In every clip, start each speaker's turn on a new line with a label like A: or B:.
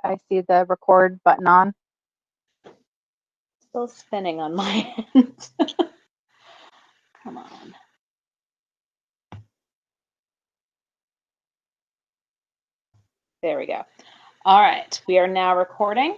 A: I see the record button on.
B: Still spinning on my end. Come on. There we go. All right, we are now recording.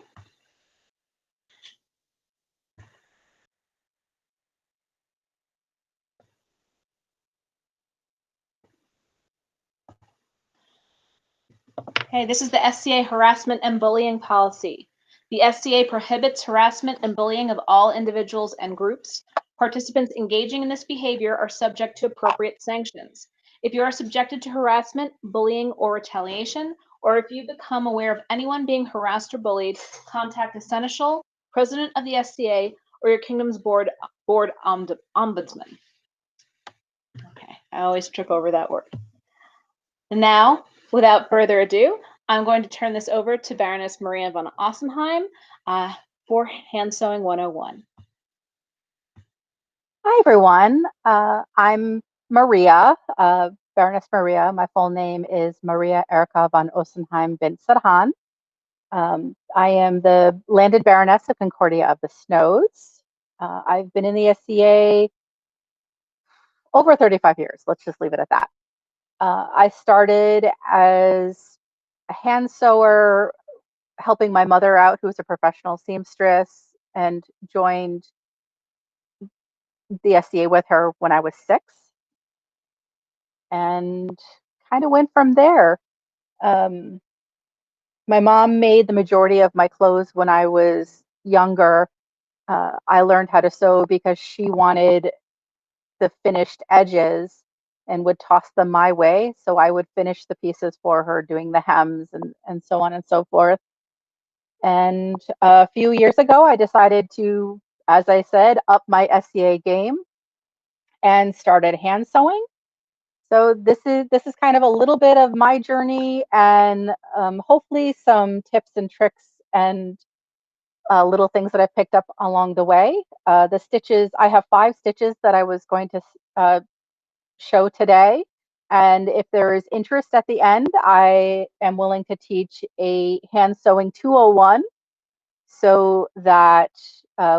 B: Okay, this is the SCA harassment and bullying policy. The SCA prohibits harassment and bullying of all individuals and groups. Participants engaging in this behavior are subject to appropriate sanctions. If you are subjected to harassment, bullying, or retaliation, or if you become aware of anyone being harassed or bullied, contact the Seneschal, President of the SCA, or your Kingdom's Board Ombudsman. Okay, I always trip over that word. And now, without further ado, I'm going to turn this over to Baroness Maria von Ossenheim for Hand Sewing 101.
A: Hi, everyone. I'm Maria, Baroness Maria. My full name is Maria Erika von Ossenheim Bint-Sarhan. I am the landed Baroness of Concordia of the Snows. I've been in the SCA over 35 years. Let's just leave it at that. I started as a hand sewer, helping my mother out, who was a professional seamstress, and joined the SCA with her when I was 6, and kind of went from there. My mom made the majority of my clothes when I was younger. I learned how to sew because she wanted the finished edges and would toss them my way. So I would finish the pieces for her, doing the hems and so on and so forth. And a few years ago, I decided to, as I said, up my SCA game and started hand sewing. So this is kind of a little bit of my journey, and hopefully some tips and tricks and little things that I've picked up along the way. The stitches, I have 5 stitches that I was going to show today. And if there is interest at the end, I am willing to teach a hand sewing 201 so that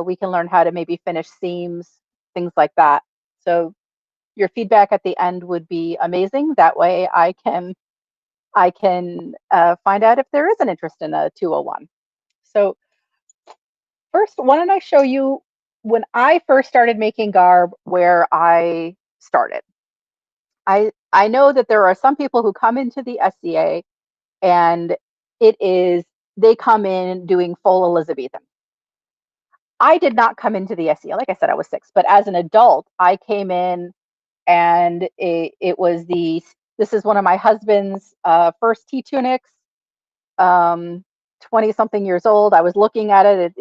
A: we can learn how to maybe finish seams, things like that. So your feedback at the end would be amazing. That way I can find out if there is an interest in a 201. So first, why don't I show you when I first started making garb, where I started. I know that there are some people who come into the SCA and they come in doing full Elizabethan. I did not come into the SCA. Like I said, I was 6, but as an adult, I came in and it was this is one of my husband's first tea tunics, 20 something years old. I was looking at it,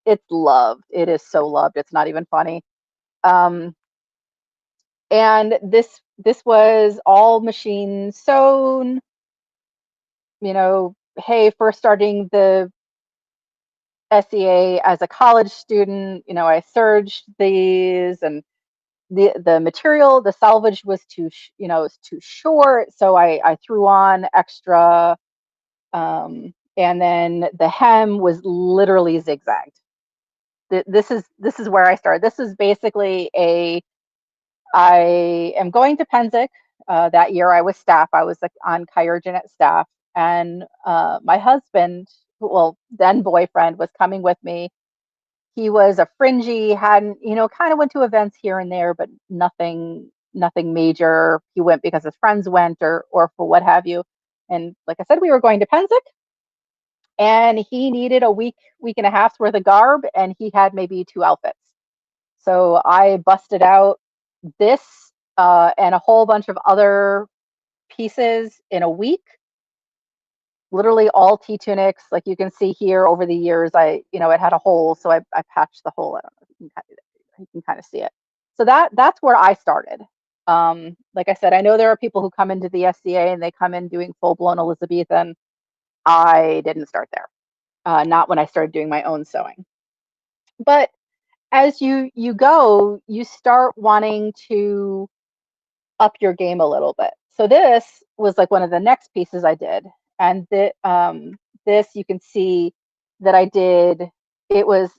A: it's loved. It is so loved. It's not even funny. And this was all machine sewn, hey, first starting the SCA as a college student, I serged these, and the material, the salvage was too short, so I threw on extra, and then the hem was literally zigzagged. This is where I started. This is basically I am going to Penzic. That year I was staff. I was on Chirurgeon staff, and my husband, well, then boyfriend, was coming with me. He was a fringy, hadn't, kind of went to events here and there, but nothing major. He went because his friends went or for what have you. And like I said, we were going to Penzic, and he needed a week and a half's worth of garb, and he had maybe 2 outfits. So I busted out this and a whole bunch of other pieces in a week. Literally all tea tunics, like you can see here over the years, it had a hole, so I patched the hole. I don't know if you can kind of see it. So that's where I started. Like I said, I know there are people who come into the SCA and they come in doing full-blown Elizabethan. I didn't start there, not when I started doing my own sewing. But as you go, you start wanting to up your game a little bit. So this was like one of the next pieces I did, and this, you can see that I did, it was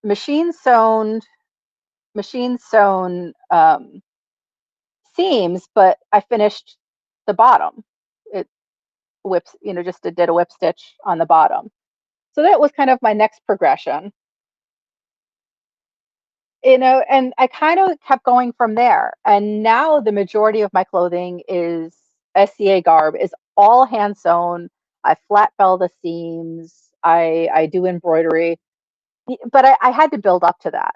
A: machine sewn seams, but I finished the bottom. It whips, just did a whip stitch on the bottom. So that was kind of my next progression. And I kind of kept going from there. And now the majority of my clothing is SCA garb, is all hand sewn. I flat fell the seams. I do embroidery, but I had to build up to that.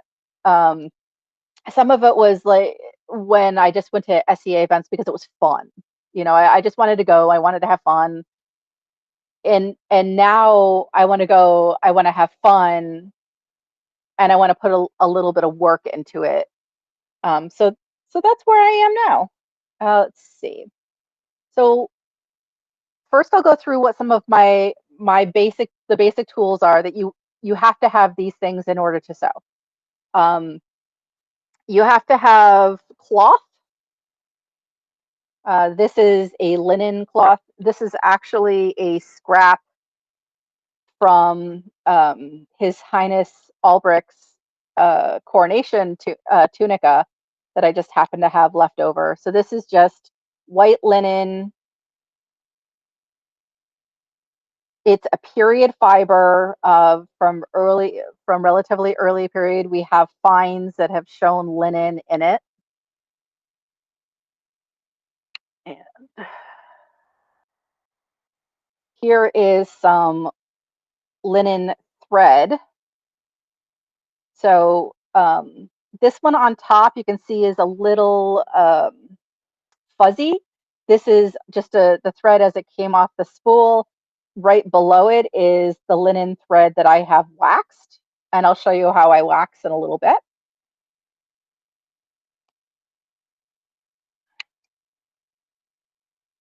A: Some of it was like when I just went to SCA events because it was fun. I just wanted to go. I wanted to have fun. And now I want to go. I want to have fun, and I want to put a little bit of work into it. So that's where I am now. Let's see. So first, I'll go through what some of the basic tools are that you have to have these things in order to sew. You have to have cloth. This is a linen cloth. This is actually a scrap from His Highness Albrecht's coronation tunica that I just happen to have left over. So this is just white linen. It's a period fiber from relatively early period. We have finds that have shown linen in it. And here is some linen thread. So this one on top you can see is a little fuzzy. This is just the thread as it came off the spool. Right below it is the linen thread that I have waxed, and I'll show you how I wax in a little bit.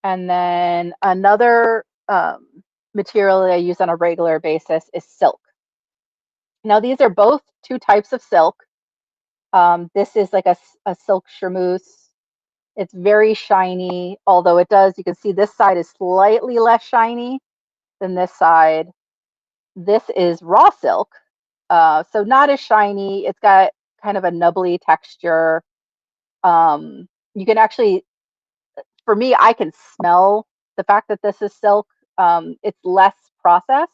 A: And then another material that I use on a regular basis is silk. Now these are both two types of silk. This is like a silk charmeuse. It's very shiny, although you can see this side is slightly less shiny than this side. This is raw silk, so not as shiny. It's got kind of a nubbly texture. You can actually, for me, I can smell the fact that this is silk. It's less processed.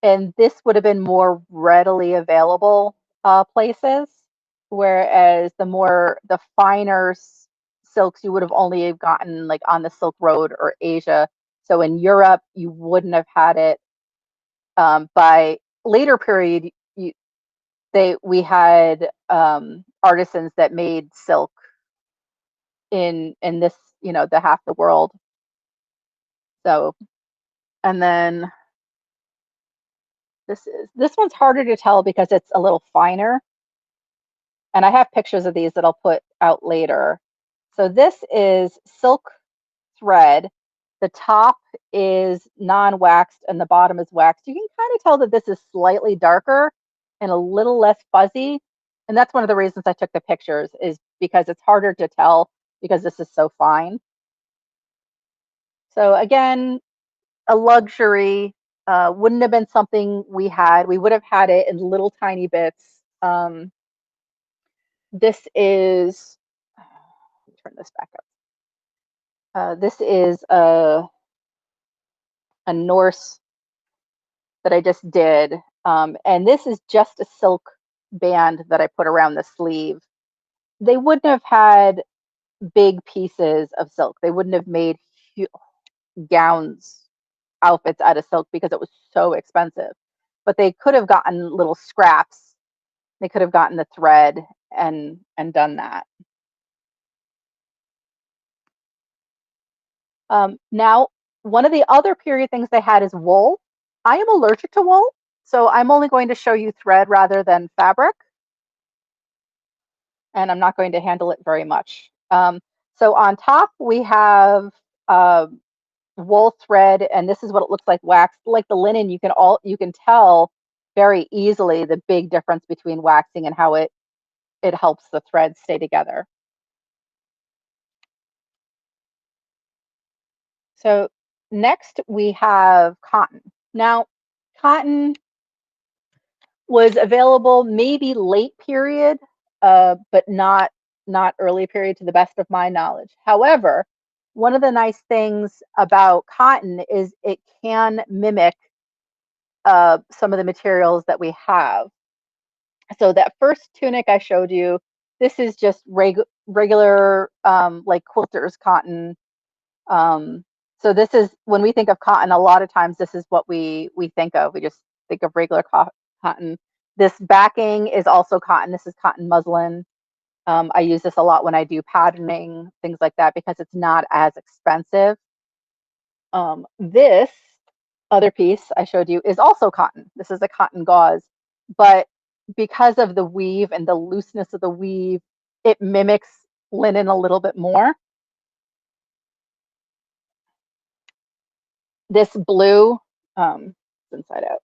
A: And this would have been more readily available places, whereas the finer silks you would have only gotten like on the Silk Road or Asia. So in Europe, you wouldn't have had it. By later period, we had artisans that made silk in this, the half the world. So, and then this one's harder to tell because it's a little finer. And I have pictures of these that I'll put out later. So this is silk thread. The top is non-waxed and the bottom is waxed. You can kind of tell that this is slightly darker and a little less fuzzy. And that's one of the reasons I took the pictures, is because it's harder to tell because this is so fine. So again, a luxury. Wouldn't have been something we had. We would have had it in little tiny bits. This is, let me turn this back up. This is a Norse that I just did. And this is just a silk band that I put around the sleeve. They wouldn't have had big pieces of silk. They wouldn't have made gowns, outfits out of silk because it was so expensive. But they could have gotten little scraps. They could have gotten the thread and done that. Now, one of the other period things they had is wool. I am allergic to wool, so I'm only going to show you thread rather than fabric. And I'm not going to handle it very much. So on top we have wool thread, and this is what it looks like waxed. Like the linen, you can tell very easily the big difference between waxing and how it helps the thread stay together. So next we have cotton. Now, cotton was available maybe late period, but not early period to the best of my knowledge. However, one of the nice things about cotton is it can mimic some of the materials that we have. So that first tunic I showed you, this is just regular like quilters cotton. Um, so this is when we think of cotton, a lot of times this is what we think of. We just think of regular cotton. This backing is also cotton. This is cotton muslin. I use this a lot when I do patterning, things like that, because it's not as expensive. This other piece I showed you is also cotton. This is a cotton gauze, but because of the weave and the looseness of the weave, it mimics linen a little bit more. This blue, inside out,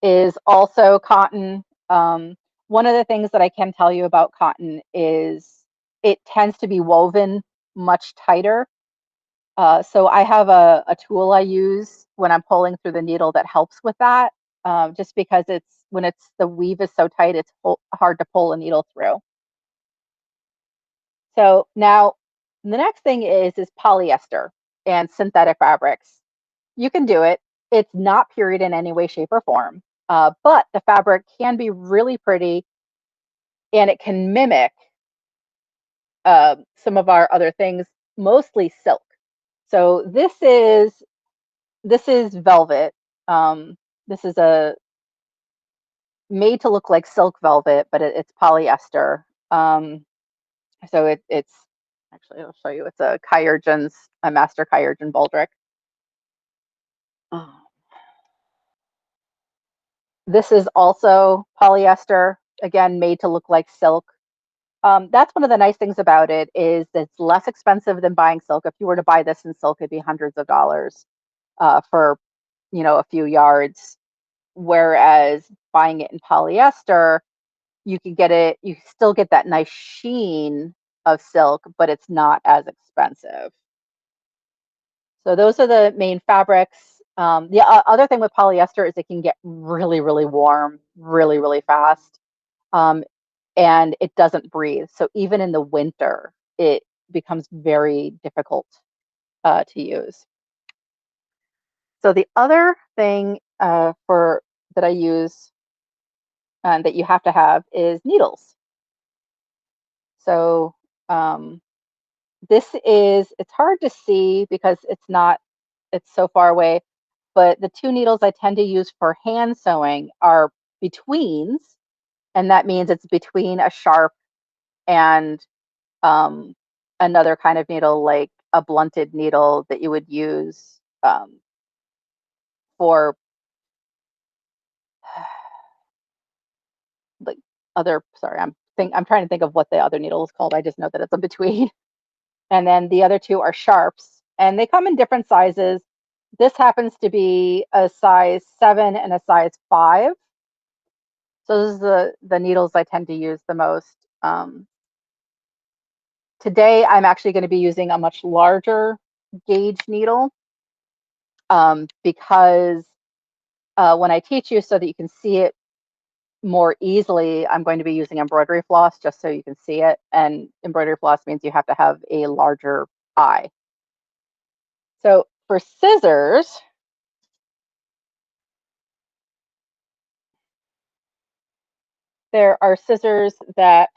A: is also cotton. One of the things that I can tell you about cotton is it tends to be woven much tighter. So I have a tool I use when I'm pulling through the needle that helps with that, just because when the weave is so tight, it's hard to pull a needle through. So now the next thing is polyester and synthetic fabrics. You can do it. It's not period in any way, shape, or form, but the fabric can be really pretty, and it can mimic some of our other things, mostly silk. So this is velvet. This is a made to look like silk velvet, but it's polyester. So it's actually, I'll show you. It's a master Kayergen baldric. This is also polyester, again, made to look like silk. That's one of the nice things about it is it's less expensive than buying silk. If you were to buy this in silk, it'd be hundreds of dollars for a few yards. Whereas buying it in polyester, you still get that nice sheen of silk, but it's not as expensive. So those are the main fabrics. The other thing with polyester is it can get really, really warm, really, really fast. Um, and it doesn't breathe. So even in the winter, it becomes very difficult to use. So the other thing for that I use that you have to have is needles. So it's hard to see because it's so far away, but the two needles I tend to use for hand sewing are betweens, and that means it's between a sharp and um, another kind of needle, like a blunted needle that you would use for like sorry, I'm trying to think of what the other needle is called. I just know that it's a between. And then the other two are sharps, and they come in different sizes. This happens to be a size 7 and a size 5. So those are the needles I tend to use the most. Today, I'm actually going to be using a much larger gauge needle because when I teach you so that you can see it more easily, I'm going to be using embroidery floss just so you can see it. And embroidery floss means you have to have a larger eye. So for scissors, there are scissors that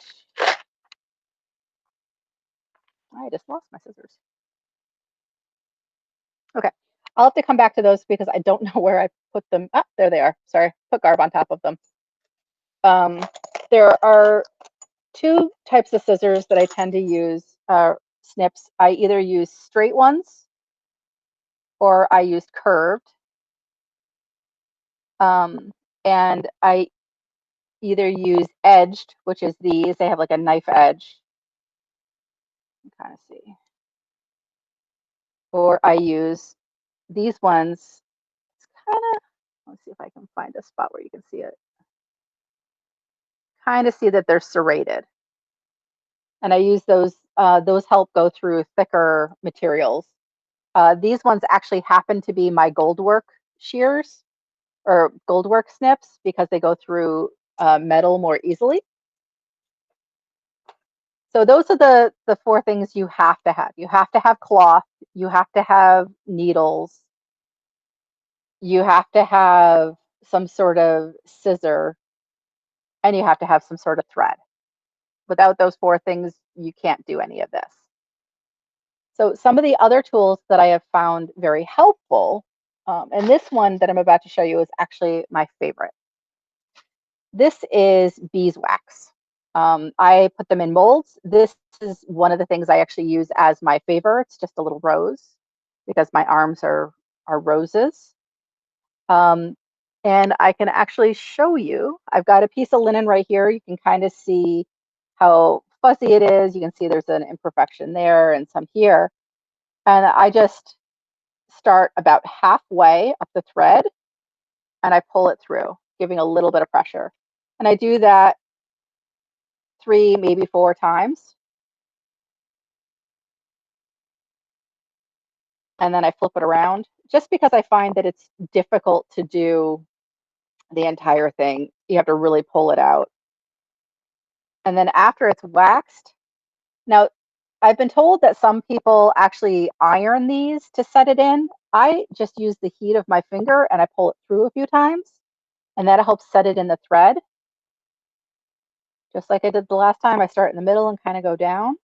A: I just lost my scissors. Okay, I'll have to come back to those because I don't know where I put them. Ah, there they are. Sorry, put garb on top of them. There are two types of scissors that I tend to use, snips. I either use straight ones or I use curved. And I either use edged, which is these. They have like a knife edge. Kind of see. Or I use these ones. It's kind of, let's see if I can find a spot where you can see it. Kind of see that they're serrated. And I use those help go through thicker materials. These ones actually happen to be my goldwork shears or goldwork snips because they go through metal more easily. So those are the four things you have to have. You have to have cloth, you have to have needles, you have to have some sort of scissor, and you have to have some sort of thread. Without those four things, you can't do any of this. So some of the other tools that I have found very helpful, and this one that I'm about to show you is actually my favorite. This is beeswax. I put them in molds. This is one of the things I actually use as my favor. It's just a little rose because my arms are roses. Um, and I can actually show you. I've got a piece of linen right here. You can kind of see how fuzzy it is. You can see there's an imperfection there and some here. And I just start about halfway up the thread and I pull it through, giving a little bit of pressure. And I do that 3, maybe 4 times. And then I flip it around just because I find that it's difficult to do the entire thing. You have to really pull it out. And then after it's waxed, now I've been told that some people actually iron these to set it in. I just use the heat of my finger and I pull it through a few times, and that helps set it in the thread. Just like I did the last time, I start in the middle and kind of go down.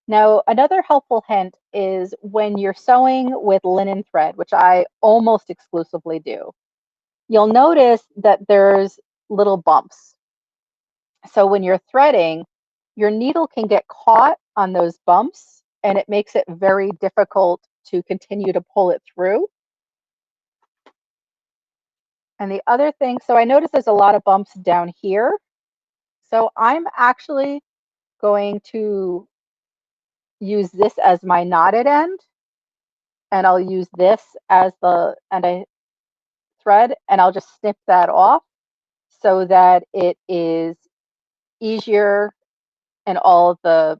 A: Now, another helpful hint is when you're sewing with linen thread, which I almost exclusively do, you'll notice that there's little bumps. So when you're threading, your needle can get caught on those bumps and it makes it very difficult to continue to pull it through. And the other thing, so I notice there's a lot of bumps down here. So I'm actually going to use this as my knotted end, and I'll use this as the and a thread, and I'll just snip that off so that it is easier and all the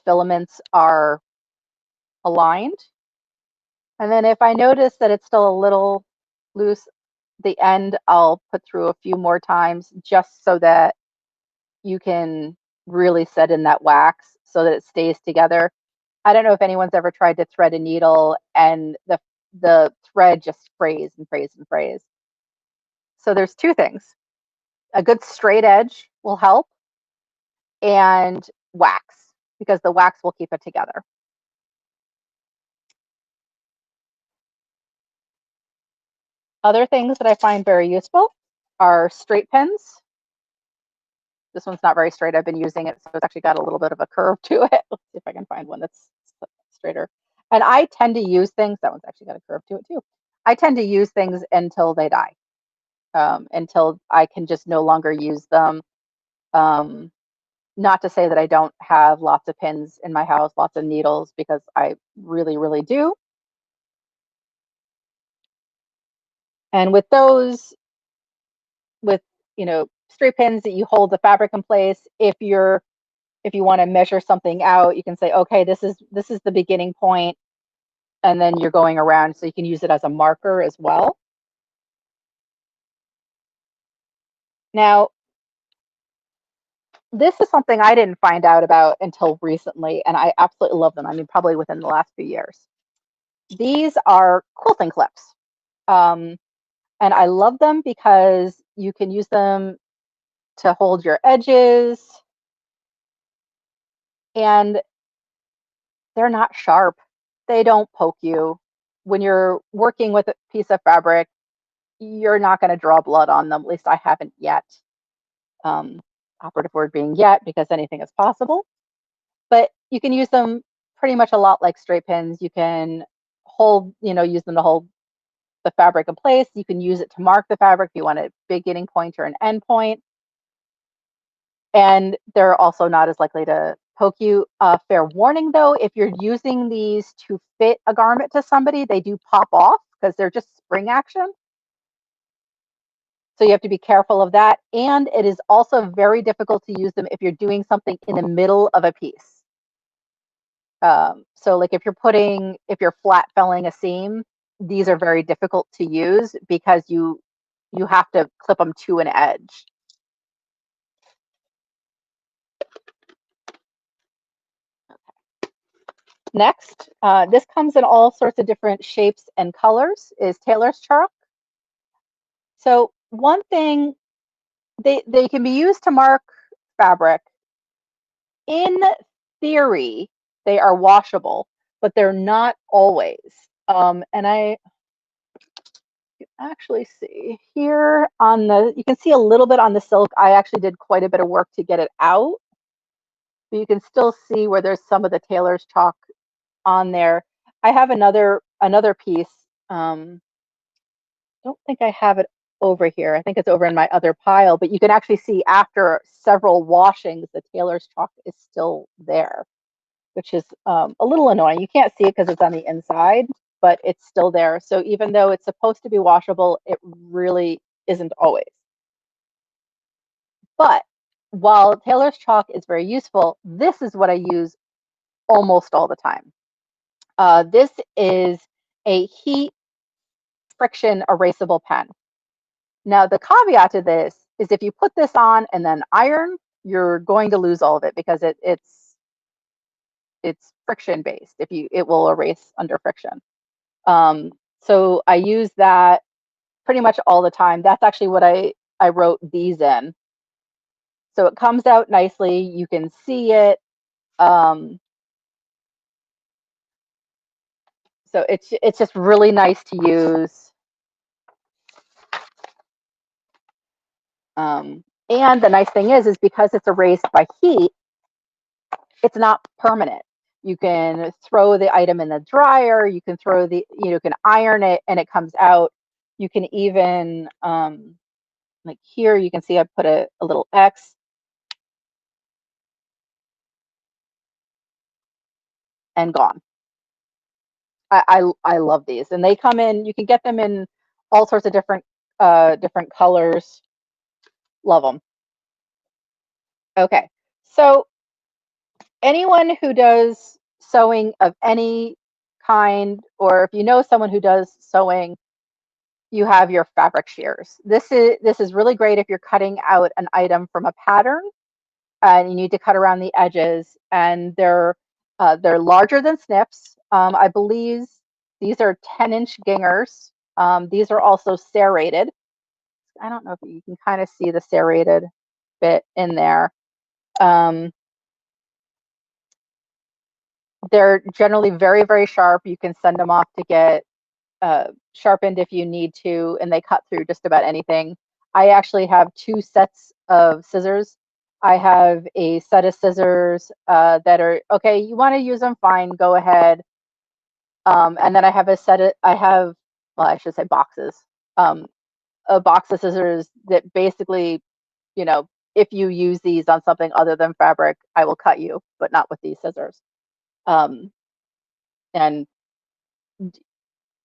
A: filaments are aligned. And then if I notice that it's still a little loose, the end I'll put through a few more times just so that you can really set in that wax so that it stays together. I don't know if anyone's ever tried to thread a needle and the thread just frays and frays and frays. So there's two things. A good straight edge will help, and wax, because the wax will keep it together. Other things that I find very useful are straight pins. This one's not very straight. I've been using it, so it's actually got a little bit of a curve to it. Let's see if I can find one that's straighter. And I tend to use things, that one's actually got a curve to it too. I tend to use things until they die, until I can just no longer use them. Not to say that I don't have lots of pins in my house, lots of needles, because I really, really do. And with those, with straight pins that you hold the fabric in place, if you want to measure something out, you can say, okay, this is the beginning point, and then you're going around, so you can use it as a marker as well. Now, this is something I didn't find out about until recently, and I absolutely love them. I mean, probably within the last few years. These are quilting clips. And I love them because you can use them to hold your edges, and they're not sharp. They don't poke you. When you're working with a piece of fabric, you're not going to draw blood on them. At least I haven't yet. Operative word being yet, because anything is possible. But you can use them pretty much a lot like straight pins. You can use them to hold the fabric in place. You can use it to mark the fabric if you want a beginning point or an end point. And they're also not as likely to poke you. Fair warning though, if you're using these to fit a garment to somebody, they do pop off because they're just spring action. So you have to be careful of that. And it is also very difficult to use them if you're doing something in the middle of a piece. So like if you're flat felling a seam, these are very difficult to use because you have to clip them to an edge. Next, this comes in all sorts of different shapes and colors, is tailor's chalk. So one thing, they can be used to mark fabric. In theory, they are washable, but they're not always. And I actually see here on you can see a little bit on the silk. I actually did quite a bit of work to get it out. But you can still see where there's some of the tailor's chalk on there. I have another piece. Don't think I have it over here. I think it's over in my other pile, but you can actually see after several washings, the tailor's chalk is still there, which is a little annoying. You can't see it because it's on the inside, but it's still there. So even though it's supposed to be washable, it really isn't always. But while tailor's chalk is very useful, this is what I use almost all the time. This is a heat friction erasable pen. Now, the caveat to this is if you put this on and then iron, you're going to lose all of it because it's friction based. It will erase under friction. So I use that pretty much all the time. That's actually what I wrote these in. So it comes out nicely. You can see it. So it's just really nice to use. And the nice thing is because it's erased by heat, it's not permanent. You can throw the item in the dryer. You can you can iron it and it comes out. You can even, like here, you can see I put a little X. And gone. I love these, and they come in. You can get them in all sorts of different colors. Love them. Okay, so anyone who does sewing of any kind, or if you know someone who does sewing, you have your fabric shears. This is really great if you're cutting out an item from a pattern and you need to cut around the edges, and they're larger than snips. I believe these are 10-inch gingers. These are also serrated. I don't know if you can kind of see the serrated bit in there. They're generally very, very sharp. You can send them off to get sharpened if you need to, and they cut through just about anything. I actually have 2 sets of scissors. I have a set of scissors that are, okay, you want to use them, fine, go ahead. And then I have well, I should say boxes. A box of scissors that basically, if you use these on something other than fabric, I will cut you, but not with these scissors. And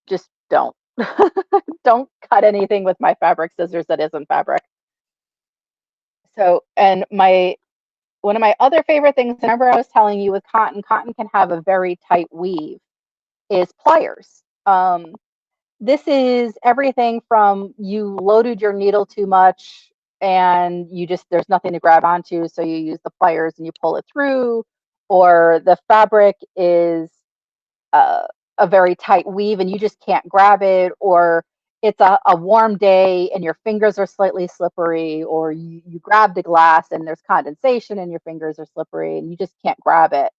A: just don't. Don't cut anything with my fabric scissors that isn't fabric. So, and one of my other favorite things, remember I was telling you with cotton can have a very tight weave, is pliers. This is everything from you loaded your needle too much and there's nothing to grab onto, so you use the pliers and you pull it through, or the fabric is a very tight weave and you just can't grab it, or it's a warm day and your fingers are slightly slippery, or you grabbed a glass and there's condensation and your fingers are slippery and you just can't grab it.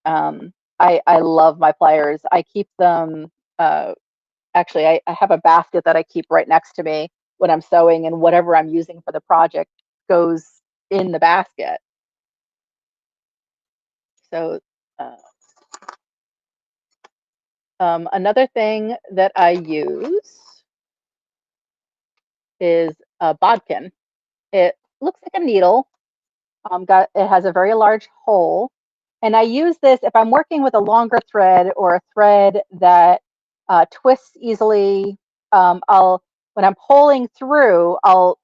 A: I love my pliers. I keep them, actually, I have a basket that I keep right next to me when I'm sewing, and whatever I'm using for the project goes in the basket. So another thing that I use is a bodkin. It looks like a needle. It has a very large hole, and I use this if I'm working with a longer thread or a thread that twists easily. When I'm pulling through, I'll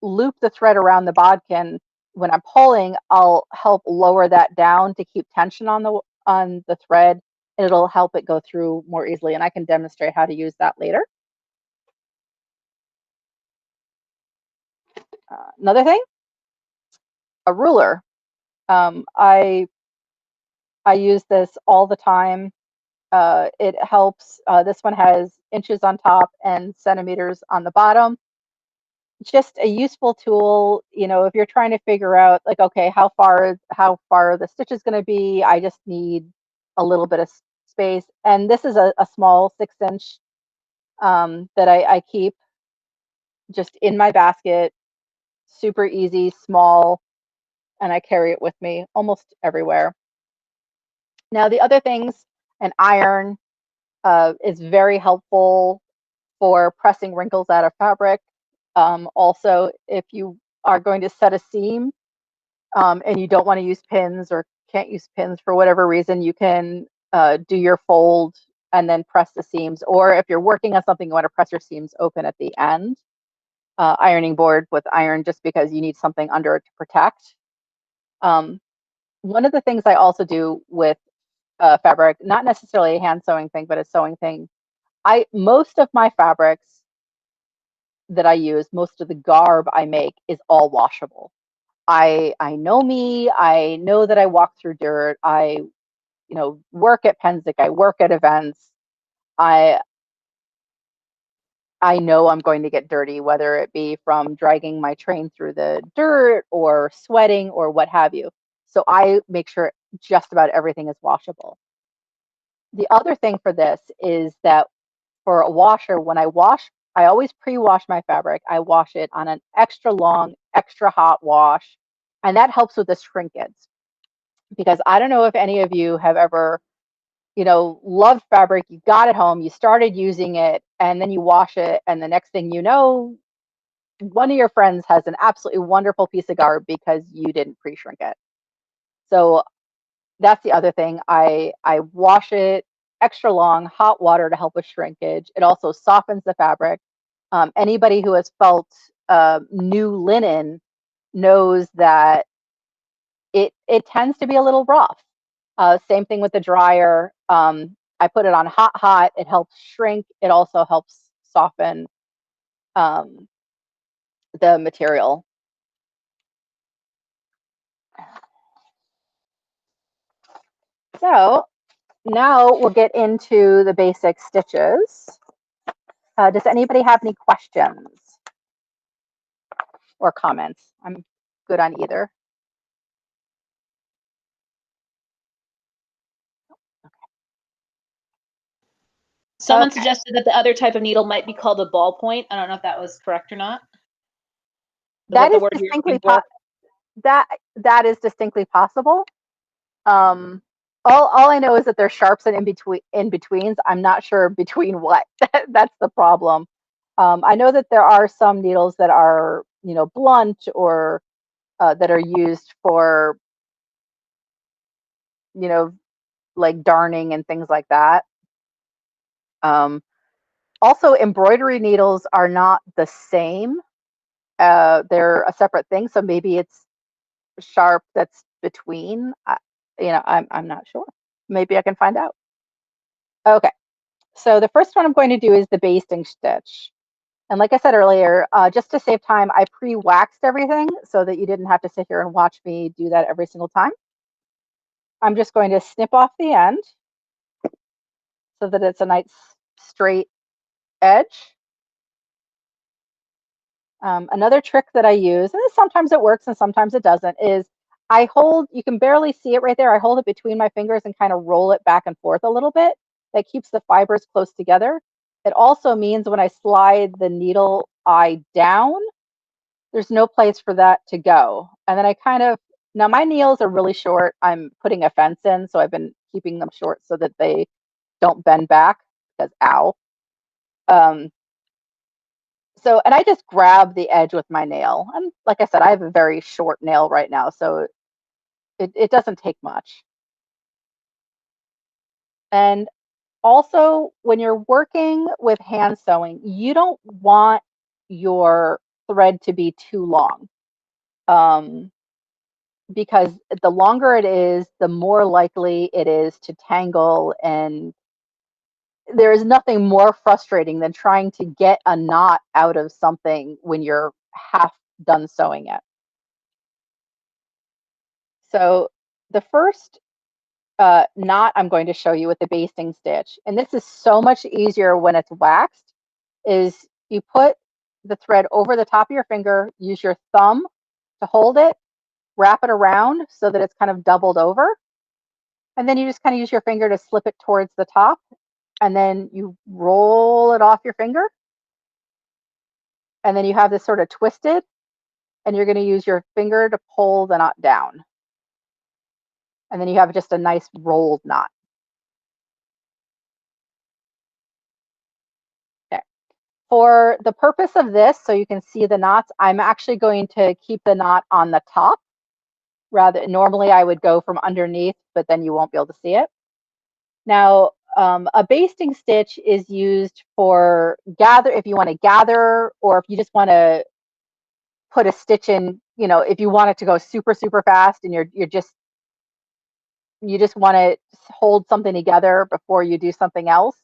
A: loop the thread around the bodkin. When I'm pulling, I'll help lower that down to keep tension on on the thread, and it'll help it go through more easily. And I can demonstrate how to use that later. Another thing, a ruler. I use this all the time. It helps. This one has inches on top and centimeters on the bottom. Just a useful tool, you know, if you're trying to figure out like, okay, how far are the stitches going to be? I just need a little bit of space. And this is a small 6-inch that I keep just in my basket, super easy, small, and I carry it with me almost everywhere. Now, the other things, an iron is very helpful for pressing wrinkles out of fabric. Also, if you are going to set a seam and you don't want to use pins or can't use pins for whatever reason, you can do your fold and then press the seams. Or if you're working on something, you want to press your seams open at the end. Ironing board with iron just because you need something under it to protect. One of the things I also do with fabric, not necessarily a hand sewing thing, but a sewing thing, most of my fabrics that I use, most of the garb I make is all washable. I know me. I know that I walk through dirt. I, you know, work at Penzic. I work at events. I know I'm going to get dirty, whether it be from dragging my train through the dirt or sweating or what have you. So I make sure just about everything is washable. The other thing for this is that for a washer, when I wash, I always pre-wash my fabric. I wash it on an extra long, extra hot wash, and that helps with the shrinkage. Because I don't know if any of you have ever, you know, loved fabric, you got it home, you started using it, and then you wash it, and the next thing you know, one of your friends has an absolutely wonderful piece of garb because you didn't pre-shrink it. So that's the other thing. I wash it extra long, hot water to help with shrinkage. It also softens the fabric. Anybody who has felt new linen knows that it tends to be a little rough. Same thing with the dryer. I put it on hot. It helps shrink. It also helps soften um, the material. So now we'll get into the basic stitches. Does anybody have any questions or comments? I'm good on either.
B: Someone
A: Okay.
B: suggested that the other type of needle might be called a ballpoint. I don't know if that was correct or not. Is
A: That
B: that the
A: is
B: word you're
A: distinctly
B: looking for?
A: that is distinctly possible. Um, all I know is that there's sharps and in betweens. I'm not sure between what. That's the problem. I know that there are some needles that are, you know, blunt or that are used for, you know, like darning and things like that. Um, Also, embroidery needles are not the same. They're a separate thing. So maybe it's sharp that's between. You know, I'm not sure. Maybe I can find out. Okay. So the first one I'm going to do is the basting stitch. And like I said earlier, just to save time, I pre-waxed everything so that you didn't have to sit here and watch me do that every single time. I'm just going to snip off the end so that it's a nice straight edge. Another trick that I use, and sometimes it works and sometimes it doesn't, is I hold, you can barely see it right there. I hold it between my fingers and kind of roll it back and forth a little bit. That keeps the fibers close together. It also means when I slide the needle eye down, there's no place for that to go. And then I kind of, now my nails are really short. I'm putting a fence in, so I've been keeping them short so that they don't bend back because ow. Um, so, and I just grab the edge with my nail. And like I said, I have a very short nail right now, so it doesn't take much. And also, when you're working with hand sewing, you don't want your thread to be too long. Um, because the longer it is, the more likely it is to tangle, and there is nothing more frustrating than trying to get a knot out of something when you're half done sewing it. So the first knot I'm going to show you with the basting stitch, and this is so much easier when it's waxed, is you put the thread over the top of your finger, use your thumb to hold it, wrap it around so that it's kind of doubled over, and then you just kind of use your finger to slip it towards the top, and then you roll it off your finger, and then you have this sort of twisted, and you're going to use your finger to pull the knot down, and then you have just a nice rolled knot. Okay. For the purpose of this, so you can see the knots, I'm actually going to keep the knot on the top. Rather, normally I would go from underneath, but then you won't be able to see it. Now, a basting stitch is used for gather, if you want to gather, or if you just want to put a stitch in, you know, if you want it to go super, super fast and you just want to hold something together before you do something else.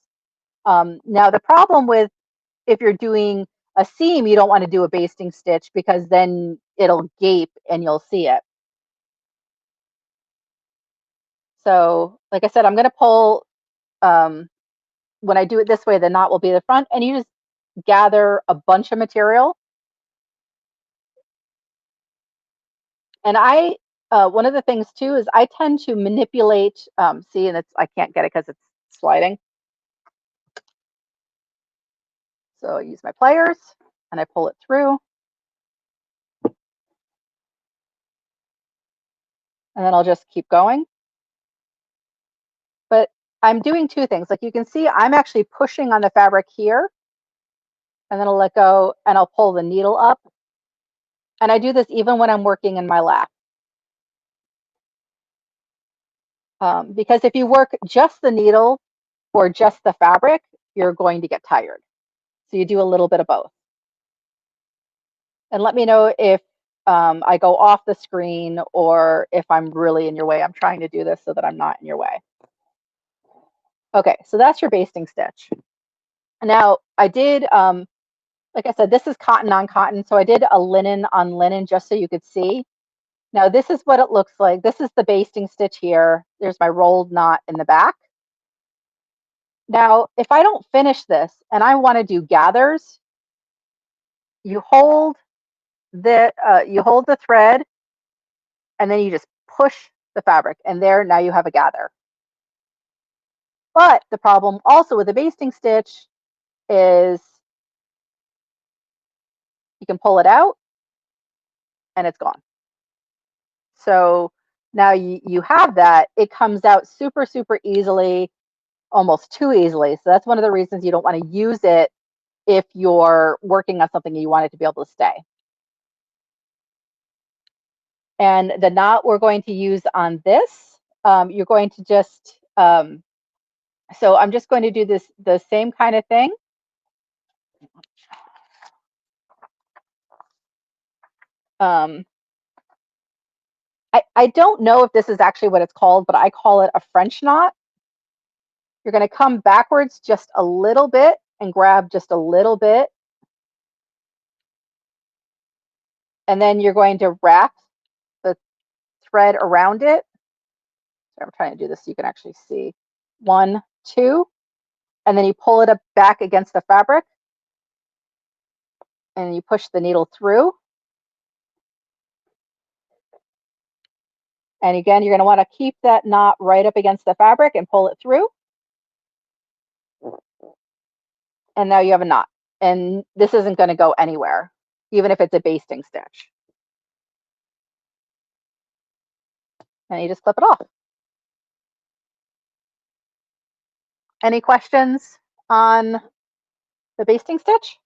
A: Now, the problem with if you're doing a seam, you don't want to do a basting stitch because then it'll gape and you'll see it. So, like I said, I'm going to pull, when I do it this way, the knot will be the front, and you just gather a bunch of material. And one of the things too is I tend to manipulate, see, and I can't get it because it's sliding. So I use my pliers and I pull it through. And then I'll just keep going. But I'm doing two things. Like you can see, I'm actually pushing on the fabric here, and then I'll let go and I'll pull the needle up. And I do this even when I'm working in my lap. Because if you work just the needle or just the fabric, you're going to get tired. So you do a little bit of both. And let me know if I go off the screen or if I'm really in your way. I'm trying to do this so that I'm not in your way. Okay, so that's your basting stitch. Now I did, like I said, this is cotton on cotton. So I did a linen on linen just so you could see. Now this is what it looks like. This is the basting stitch here. There's my rolled knot in the back. Now, if I don't finish this and I want to do gathers, you hold the thread and then you just push the fabric, and there now you have a gather. But the problem also with a basting stitch is you can pull it out and it's gone. So now you have that. It comes out super, super easily, almost too easily. So that's one of the reasons you don't want to use it if you're working on something and you want it to be able to stay. And the knot we're going to use on this, you're going to just, so I'm just going to do the same kind of thing. I don't know if this is actually what it's called, but I call it a French knot. You're going to come backwards just a little bit and grab just a little bit. And then you're going to wrap the thread around it. So I'm trying to do this so you can actually see. 1, 2, and then you pull it up back against the fabric and you push the needle through. And again, you're going to want to keep that knot right up against the fabric and pull it through. And now you have a knot. And this isn't going to go anywhere, even if it's a basting stitch. And you just clip it off. Any questions on the basting stitch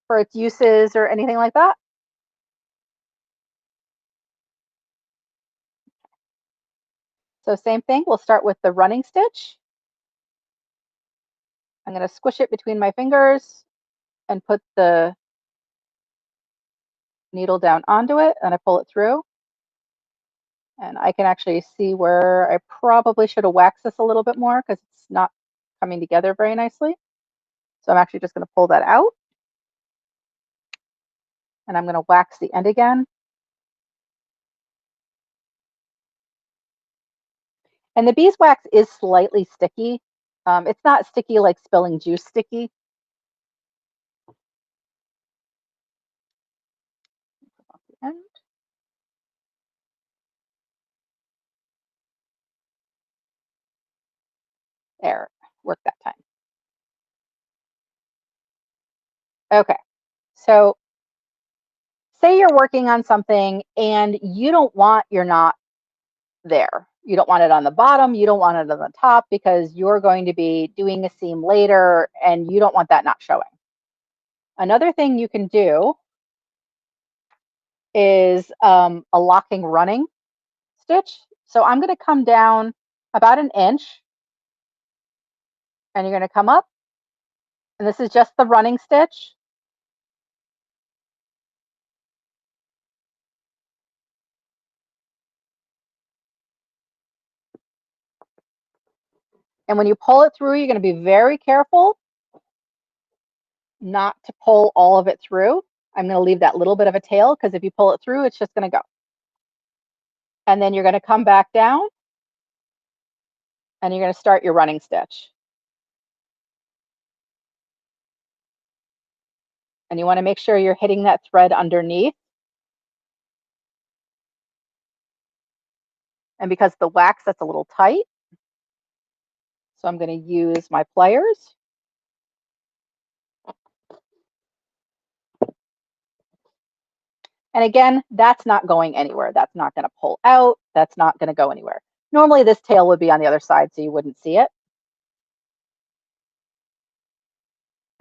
A: for its uses or anything like that? So same thing, we'll start with the running stitch. I'm going to squish it between my fingers and put the needle down onto it, and I pull it through. And I can actually see where I probably should have waxed this a little bit more because it's not coming together very nicely. So I'm actually just going to pull that out. And I'm going to wax the end again. And the beeswax is slightly sticky. It's not sticky like spilling juice sticky. Off the end. There, worked that time. Okay, so say you're working on something and you don't want your knot there. You don't want it on the bottom, you don't want it on the top because you're going to be doing a seam later and you don't want that knot showing. Another thing you can do is a locking running stitch. So I'm going to come down about an inch and you're going to come up, and this is just the running stitch. And when you pull it through, you're going to be very careful not to pull all of it through. I'm going to leave that little bit of a tail because if you pull it through, it's just going to go. And then you're going to come back down and you're going to start your running stitch. And you want to make sure you're hitting that thread underneath. And because the wax, that's a little tight. So I'm going to use my pliers. And again, that's not going anywhere. That's not going to pull out. That's not going to go anywhere. Normally this tail would be on the other side so you wouldn't see it.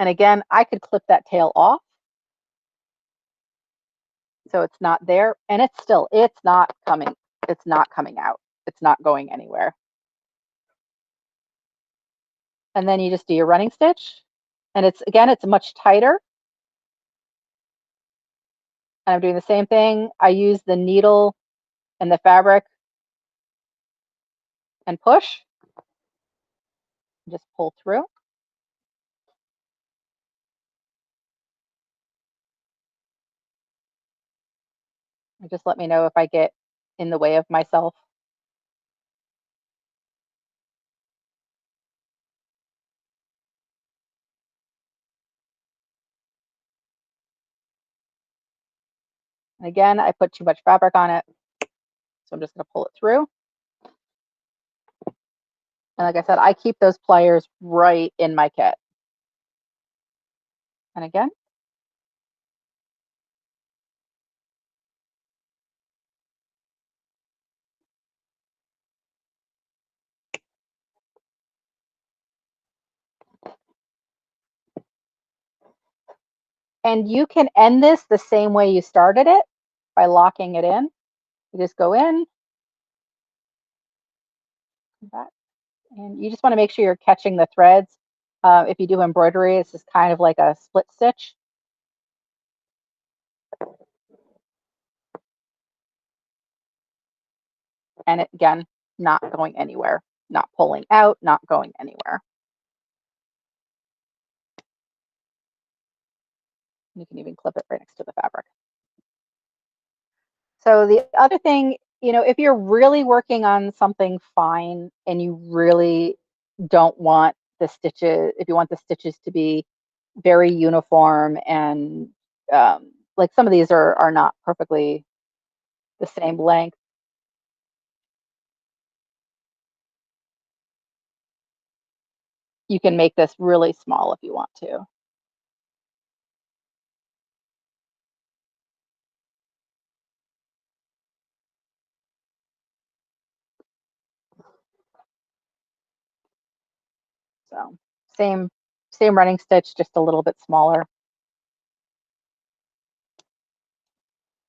A: And again, I could clip that tail off. So it's not there, and it's not coming out. It's not going anywhere. And then you just do your running stitch. And it's much tighter. And I'm doing the same thing. I use the needle and the fabric and push. Just pull through. And just let me know if I get in the way of myself. And again, I put too much fabric on it. So I'm just going to pull it through. And like I said, I keep those pliers right in my kit. And again. And you can end this the same way you started it by locking it in. You just go in, back, and you just want to make sure you're catching the threads. If you do embroidery, it's just kind of like a split stitch. And it, again, not going anywhere, not pulling out, not going anywhere. You can even clip it right next to the fabric. So the other thing, if you're really working on something fine and you really don't want the stitches, if you want the stitches to be very uniform and like some of these are not perfectly the same length. You can make this really small if you want to. So same running stitch, just a little bit smaller.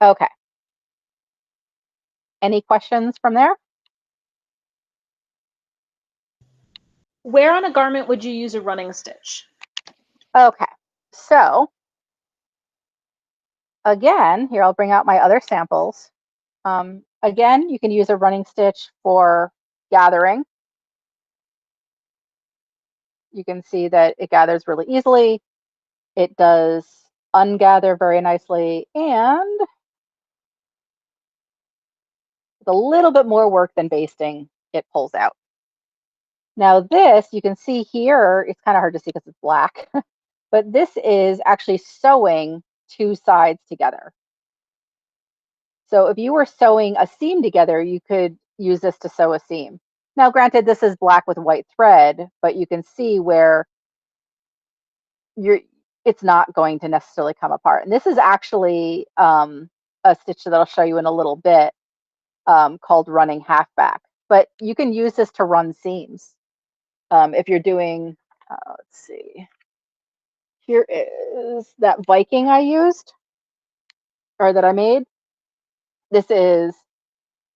A: Okay. Any questions from there?
B: Where on a garment would you use a running stitch?
A: Okay, so again, here I'll bring out my other samples. Again, you can use a running stitch for gathering. You can see that it gathers really easily. It does ungather very nicely, and with a little bit more work than basting, it pulls out. Now this, you can see here, it's kind of hard to see because it's black, but this is actually sewing two sides together. So if you were sewing a seam together, you could use this to sew a seam. Now, granted, this is black with white thread, but you can see where it's not going to necessarily come apart. And this is actually a stitch that I'll show you in a little bit called running halfback. But you can use this to run seams. If you're doing, let's see, here is that Viking I used, or that I made. This is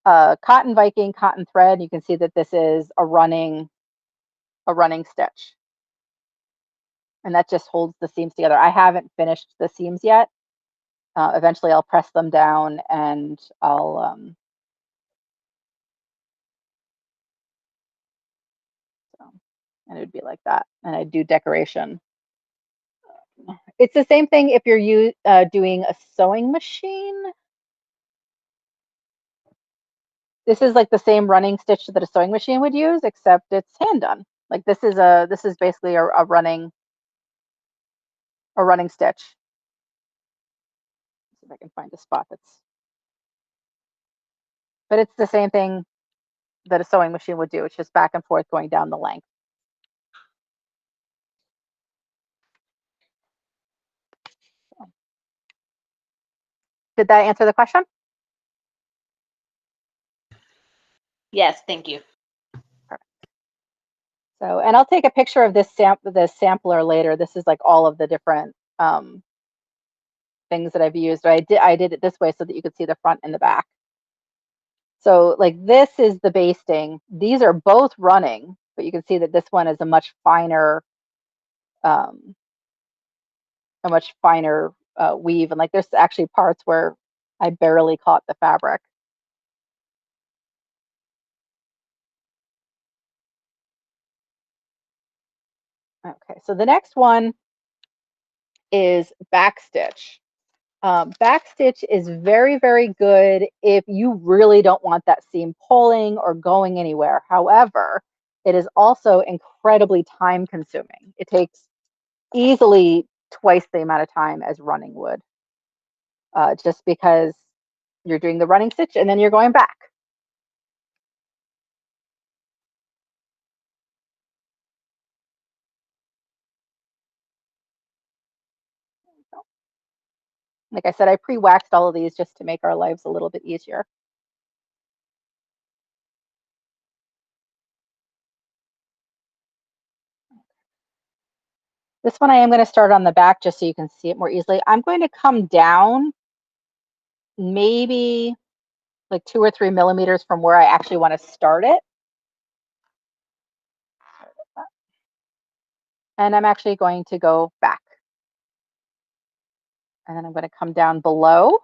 A: cotton Viking, cotton thread. You can see that this is a running stitch. And that just holds the seams together. I haven't finished the seams yet. Eventually I'll press them down and I'll and it would be like that. And I'd do decoration. It's the same thing if you're doing a sewing machine. This is like the same running stitch that a sewing machine would use, except it's hand done. Like this is basically a running stitch. See if I can find a spot that's, but it's the same thing that a sewing machine would do. It's just back and forth going down the length. Did that answer the question?
B: Yes, thank you.
A: Perfect. So, and I'll take a picture of this sampler later. This is like all of the different things that I've used. I did it this way so that you could see the front and the back. So like this is the basting. These are both running, but you can see that this one is a much finer weave. And like there's actually parts where I barely caught the fabric. Okay, so the next one is backstitch. Backstitch is very, very good if you really don't want that seam pulling or going anywhere. However, it is also incredibly time consuming. It takes easily twice the amount of time as running would, just because you're doing the running stitch and then you're going back. Like I said, I pre-waxed all of these just to make our lives a little bit easier. This one I am going to start on the back just so you can see it more easily. I'm going to come down maybe like 2 or 3 millimeters from where I actually want to start it. And I'm actually going to go back. And then I'm going to come down below.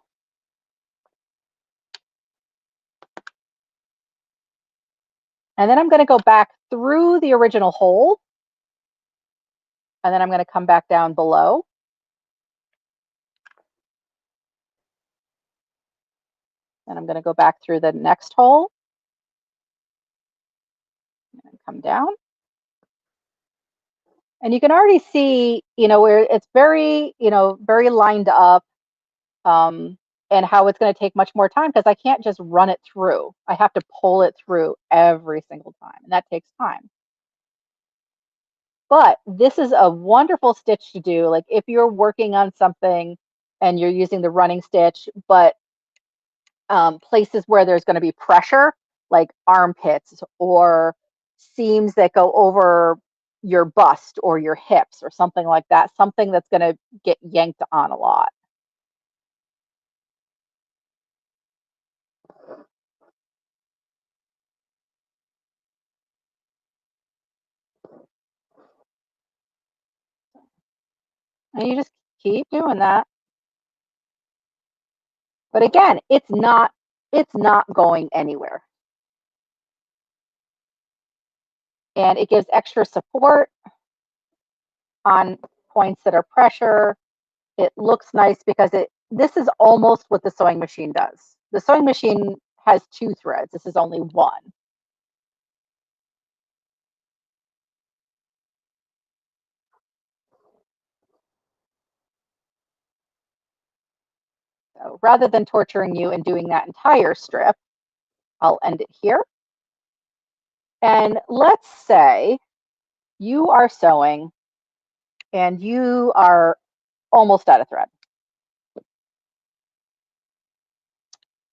A: And then I'm going to go back through the original hole. And then I'm going to come back down below. And I'm going to go back through the next hole. And come down. And you can already see, where it's very, very lined up, and how it's going to take much more time because I can't just run it through. I have to pull it through every single time, and that takes time. But this is a wonderful stitch to do. Like if you're working on something and you're using the running stitch, but places where there's going to be pressure, like armpits or seams that go over your bust or your hips or something like that, something that's going to get yanked on a lot. And you just keep doing that. But again, it's not it's not going anywhere. And it gives extra support on points that are pressure. It looks nice because this is almost what the sewing machine does. The sewing machine has 2 threads. This is only 1. So rather than torturing you and doing that entire strip, I'll end it here. And let's say you are sewing and you are almost out of thread.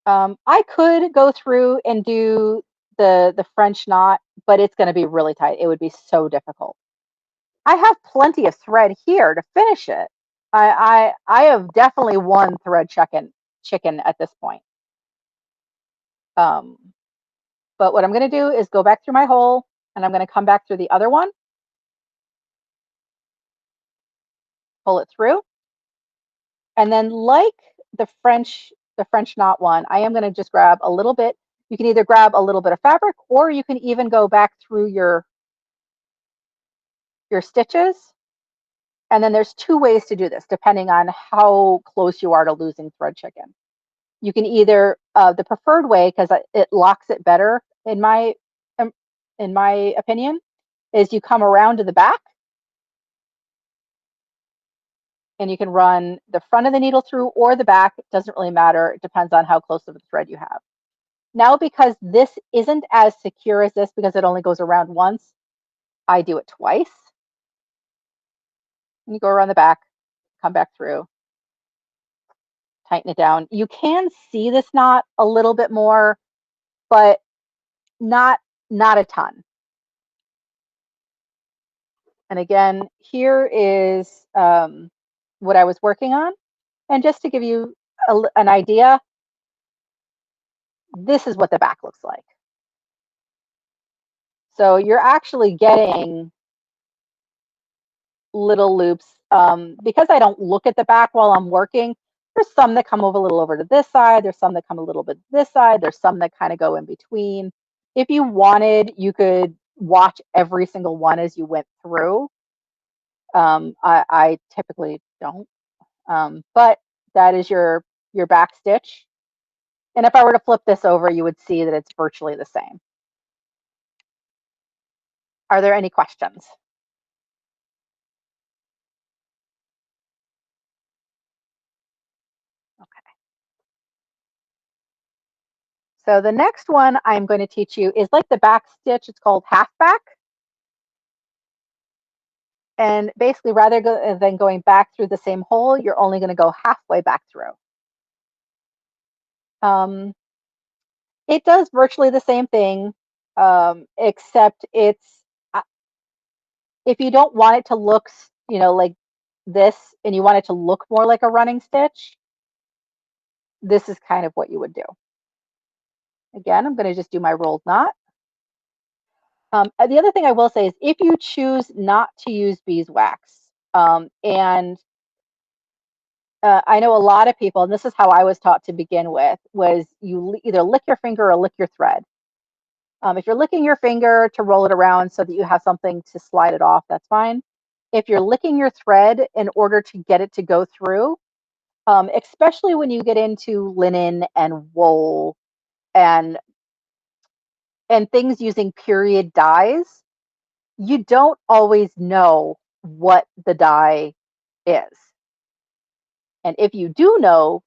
A: I could go through and do the French knot, but it's going to be really tight. It would be so difficult. I have plenty of thread here to finish it. I have definitely won thread chicken at this point. But what I'm going to do is go back through my hole, and I'm going to come back through the other one, pull it through, and then like the French knot one, I am going to just grab a little bit. You can either grab a little bit of fabric, or you can even go back through your stitches. And then there's 2 ways to do this, depending on how close you are to losing thread chicken. You can either, the preferred way, because it locks it better, in my opinion, is you come around to the back, and you can run the front of the needle through or the back. It doesn't really matter. It depends on how close of a thread you have. Now, because this isn't as secure as this, because it only goes around once, I do it twice. And you go around the back, come back through, tighten it down. You can see this knot a little bit more, but not a ton. And again, here is what I was working on. And just to give you an idea, this is what the back looks like. So you're actually getting little loops. Because I don't look at the back while I'm working, there's some that come over a little over to this side. There's some that come a little bit to this side. There's some that kind of go in between. If you wanted, you could watch every single one as you went through. I typically don't, but that is your back stitch. And if I were to flip this over, you would see that it's virtually the same. Are there any questions? Okay. So the next one I'm going to teach you is like the back stitch. It's called half back. And basically, rather than going back through the same hole, you're only going to go halfway back through. It does virtually the same thing, except it's, if you don't want it to look, like this, and you want it to look more like a running stitch, this is kind of what you would do. Again, I'm going to just do my rolled knot. The other thing I will say is if you choose not to use beeswax, and I know a lot of people, and this is how I was taught to begin with, was you either lick your finger or lick your thread. If you're licking your finger to roll it around so that you have something to slide it off, that's fine. If you're licking your thread in order to get it to go through, especially when you get into linen and wool and things using period dyes, you don't always know what the dye is. And if you do know,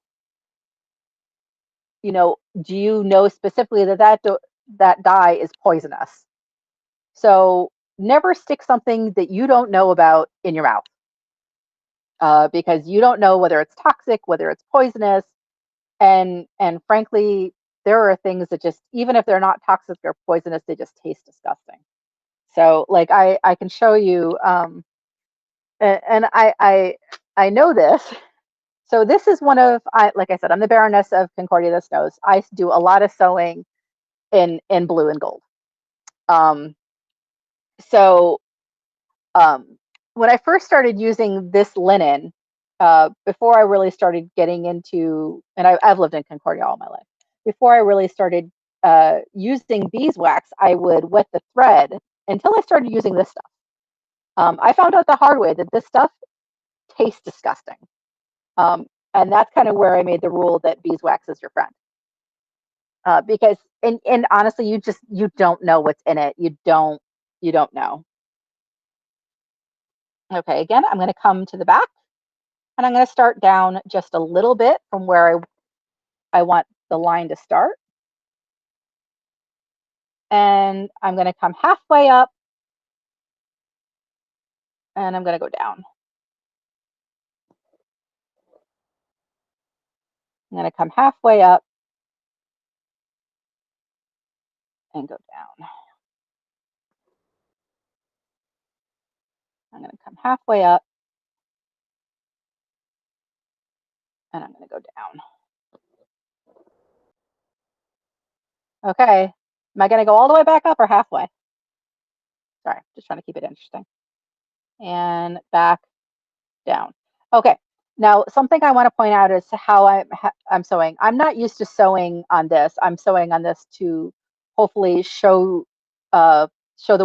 A: do you know specifically that dye is poisonous? So never stick something that you don't know about in your mouth, because you don't know whether it's toxic, whether it's poisonous, and frankly, there are things that just, even if they're not toxic or poisonous, they just taste disgusting. So like I can show you, and I know this. So this is one of, like I said, I'm the Baroness of Concordia the Snows. I do a lot of sewing in blue and gold. So when I first started using this linen, before I really started getting into, and I've lived in Concordia all my life. before I really started using beeswax, I would wet the thread until I started using this stuff. I found out the hard way that this stuff tastes disgusting. And that's kind of where I made the rule that beeswax is your friend. Because and honestly, you don't know what's in it. You don't know. Okay, again, I'm going to come to the back and I'm going to start down just a little bit from where I want the line to start. And I'm going to come halfway up and I'm going to go down. I'm going to come halfway up and go down. I'm going to come halfway up and I'm going to go down. Okay, am I going to go all the way back up or halfway? Sorry, just trying to keep it interesting. And back down. Okay, now something I want to point out is how I'm sewing. I'm not used to sewing on this. I'm sewing on this to hopefully show the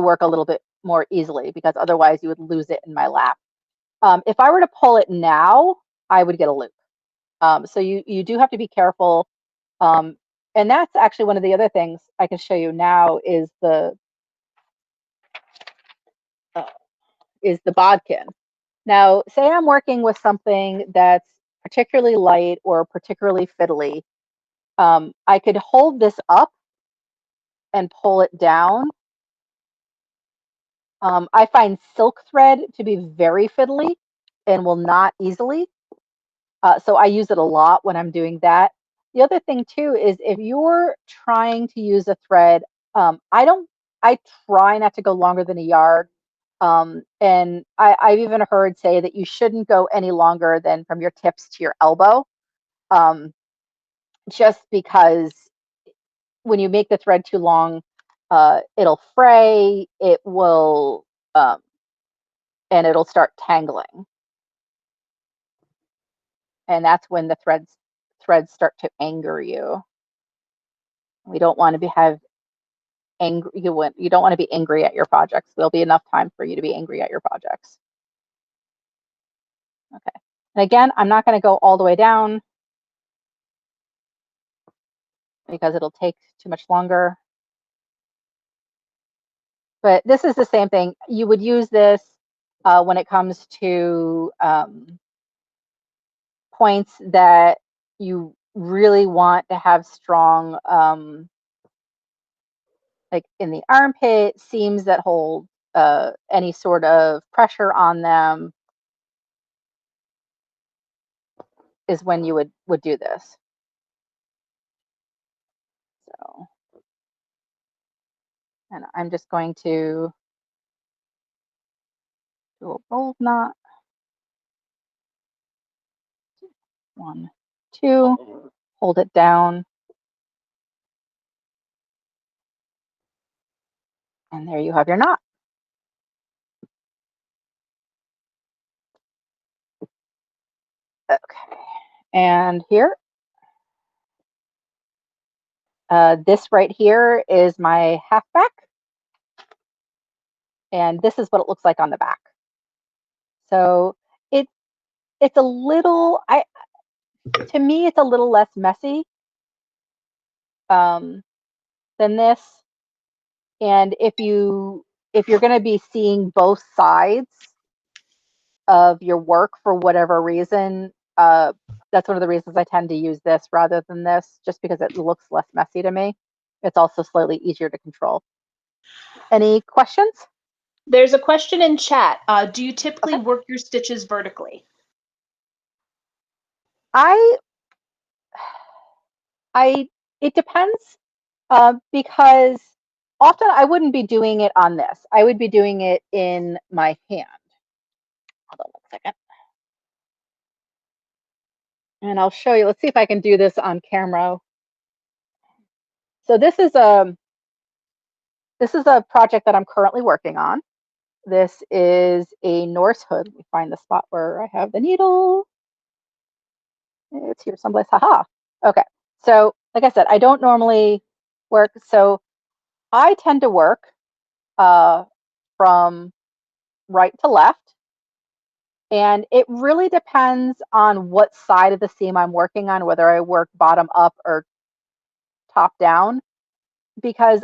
A: work a little bit more easily, because otherwise you would lose it in my lap. If I were to pull it now, I would get a loop. So you do have to be careful. And that's actually one of the other things I can show you now is the bodkin. Now, say I'm working with something that's particularly light or particularly fiddly. I could hold this up and pull it down. I find silk thread to be very fiddly and will knot easily. So I use it a lot when I'm doing that. The other thing too is if you're trying to use a thread, I try not to go longer than a yard. And I've even heard say that you shouldn't go any longer than from your tips to your elbow, just because when you make the thread too long, it'll fray, it will, and it'll start tangling. And that's when the threads start to anger you. We don't want to have angry. You don't want to be angry at your projects. There'll be enough time for you to be angry at your projects. Okay. And again, I'm not going to go all the way down because it'll take too much longer. But this is the same thing. You would use this when it comes to points that you really want to have strong, like in the armpit, seams that hold any sort of pressure on them, is when you would do this. So, and I'm just going to do a rolled knot. 1, 2, hold it down. And there you have your knot. Okay, and here, this right here is my halfback. And this is what it looks like on the back. So it's a little, to me, it's a little less messy than this. And if you're going to be seeing both sides of your work for whatever reason, that's one of the reasons I tend to use this rather than this, just because it looks less messy to me. It's also slightly easier to control. Any questions?
B: There's a question in chat. Do you typically work your stitches vertically?
A: It depends, because often I wouldn't be doing it on this. I would be doing it in my hand. Hold on 1 second. And I'll show you. Let's see if I can do this on camera. So this is a project that I'm currently working on. This is a Norse hood. Let me find the spot where I have the needle. It's here someplace. Haha. Okay. So like I said, I don't normally work, so I tend to work from right to left, and it really depends on what side of the seam I'm working on, whether I work bottom up or top down, because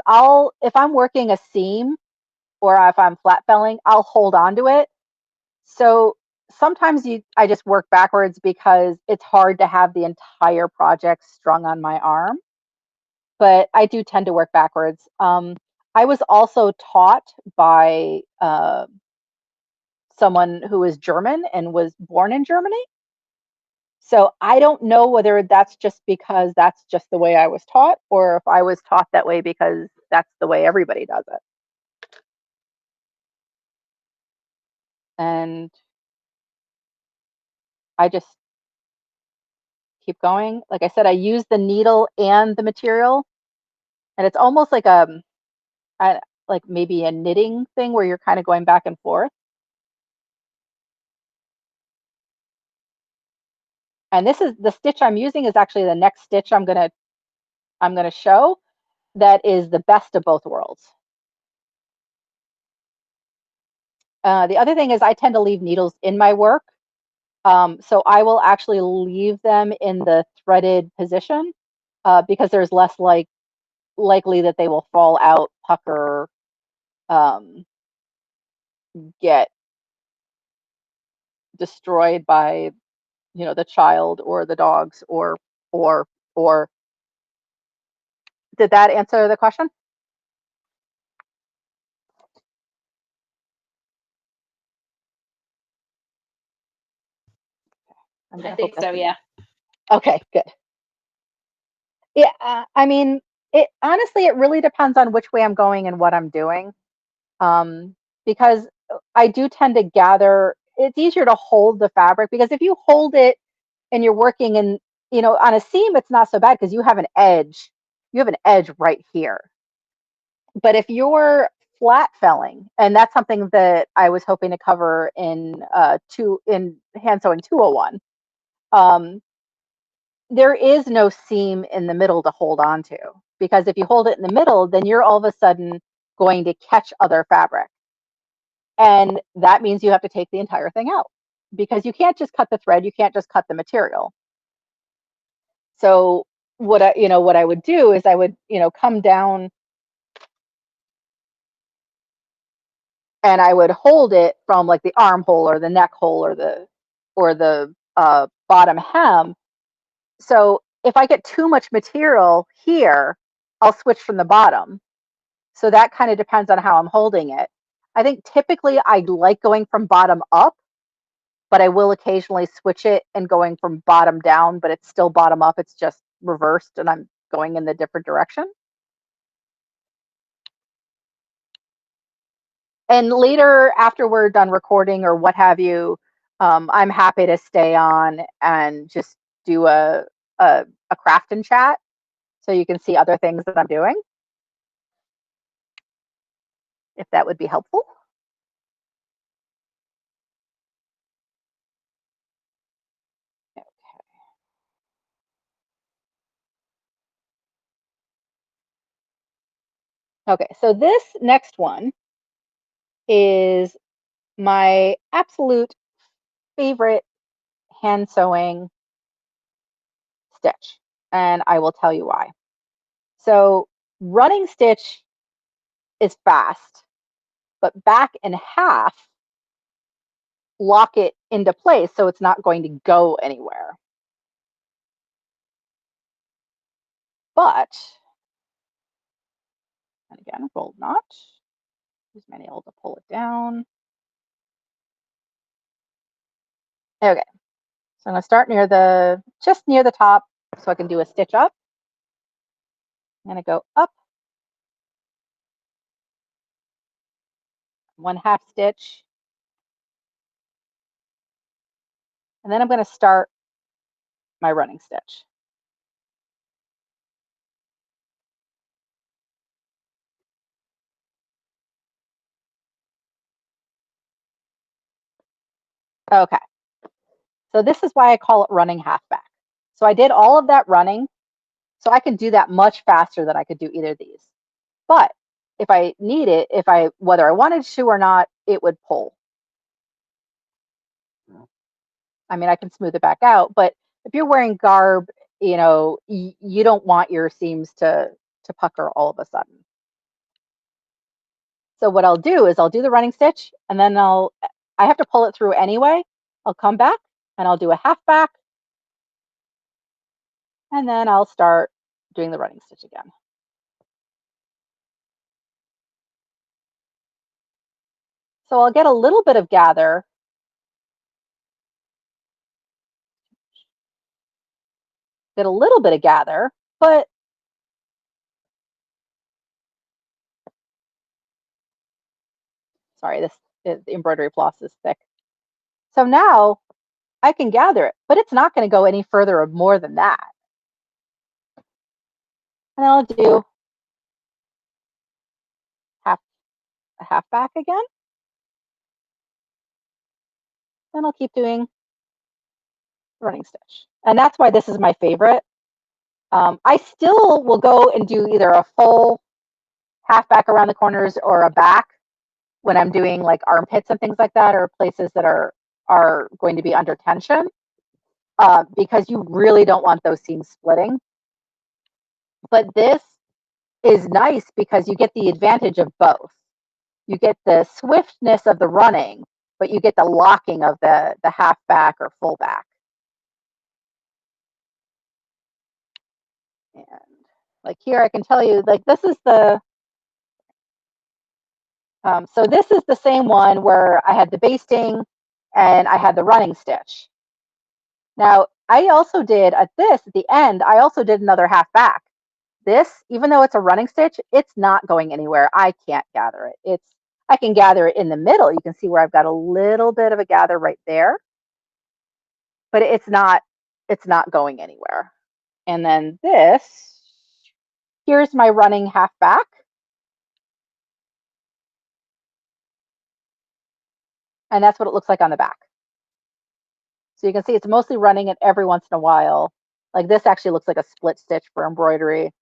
A: if I'm working a seam or if I'm flat felling, I'll hold on to it. So sometimes I just work backwards because it's hard to have the entire project strung on my arm, but I do tend to work backwards. I was also taught by someone who is German and was born in Germany. So I don't know whether that's just because that's just the way I was taught, or if I was taught that way because that's the way everybody does it. And I just keep going. Like I said, I use the needle and the material, and it's almost like like maybe a knitting thing where you're kind of going back and forth. And this is the stitch I'm using is actually the next stitch I'm gonna show. That is the best of both worlds. The other thing is I tend to leave needles in my work. So I will actually leave them in the threaded position because there's less likely that they will fall out, pucker, um, get destroyed by the child or the dogs or did that answer the question?
B: I think so, yeah.
A: Okay, good. Yeah, I mean, it really depends on which way I'm going and what I'm doing. Because I do tend to gather, it's easier to hold the fabric because if you hold it and you're working in, on a seam, it's not so bad because you have an edge right here. But if you're flat felling, and that's something that I was hoping to cover in hand sewing 201, there is no seam in the middle to hold on to because if you hold it in the middle, then you're all of a sudden going to catch other fabric. And that means you have to take the entire thing out because you can't just cut the thread, you can't just cut the material. So what I would do is I would, come down and I would hold it from like the armhole or the neck hole or the bottom hem. So if I get too much material here, I'll switch from the bottom. So that kind of depends on how I'm holding it. I think typically I like going from bottom up, but I will occasionally switch it and going from bottom down, but it's still bottom up. It's just reversed and I'm going in the different direction. And later, after we're done recording or what have you, I'm happy to stay on and just do a craft and chat so you can see other things that I'm doing, if that would be helpful. Okay, so this next one is my absolute favorite hand sewing stitch, and I will tell you why. So running stitch is fast, but back and half lock it into place so it's not going to go anywhere. But, and again, rolled knot, use my nail to pull it down. Okay, so I'm gonna start just near the top so I can do a stitch up. I'm gonna go up, 1/2 stitch, and then I'm gonna start my running stitch. Okay, so this is why I call it running half back. So I did all of that running. So I can do that much faster than I could do either of these. But if I need it, whether I wanted to or not, it would pull. I mean, I can smooth it back out, but if you're wearing garb, you know, you don't want your seams to pucker all of a sudden. So what I'll do is I'll do the running stitch, and then I have to pull it through anyway. I'll come back and I'll do a half back, and then I'll start doing the running stitch again. So I'll get a little bit of gather. Get a little bit of gather, but sorry, the embroidery floss is thick. So now I can gather it, but it's not going to go any further or more than that. And I'll do a half back again. Then I'll keep doing running stitch. And that's why this is my favorite. I still will go and do either a full half back around the corners or a back when I'm doing like armpits and things like that, or places that are going to be under tension, because you really don't want those seams splitting. But this is nice because you get the advantage of both. You get the swiftness of the running, but you get the locking of the half back or full back. And like here, I can tell you, like this is the, so this is the same one where I had the basting and I had the running stitch. Now, I also did at the end, I also did another half back. This, even though it's a running stitch, it's not going anywhere. I can't gather it. I can gather it in the middle. You can see where I've got a little bit of a gather right there, but it's not going anywhere. And then here's my running half back. And that's what it looks like on the back. So you can see it's mostly running it every once in a while. Like this actually looks like a split stitch for embroidery.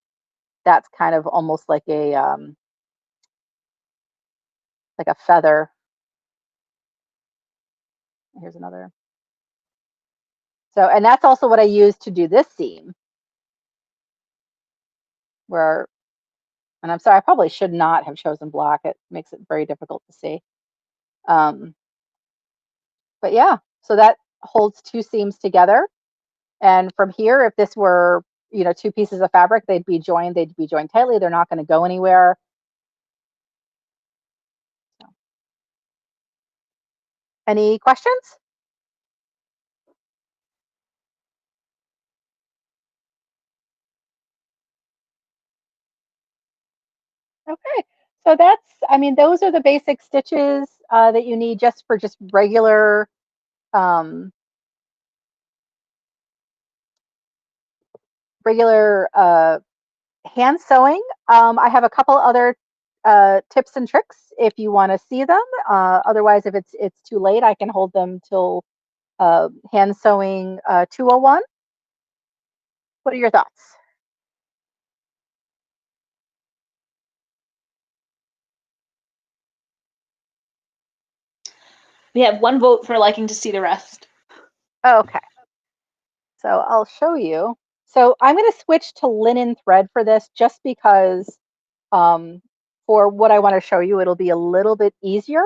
A: That's kind of almost like a feather. Here's another. So, and that's also what I use to do this seam. And I'm sorry, I probably should not have chosen black. It makes it very difficult to see. But yeah, so that holds two seams together. And from here, if this were, you know, two pieces of fabric, they'd be joined tightly. They're not going to go anywhere. So. Any questions? Okay, so I mean, those are the basic stitches that you need just for regular hand sewing. I have a couple other tips and tricks if you want to see them. Otherwise, if it's too late, I can hold them till hand sewing 201. What are your thoughts?
B: We have one vote for liking to see the rest.
A: Okay. So I'll show you. So I'm going to switch to linen thread for this just because for what I want to show you, it'll be a little bit easier.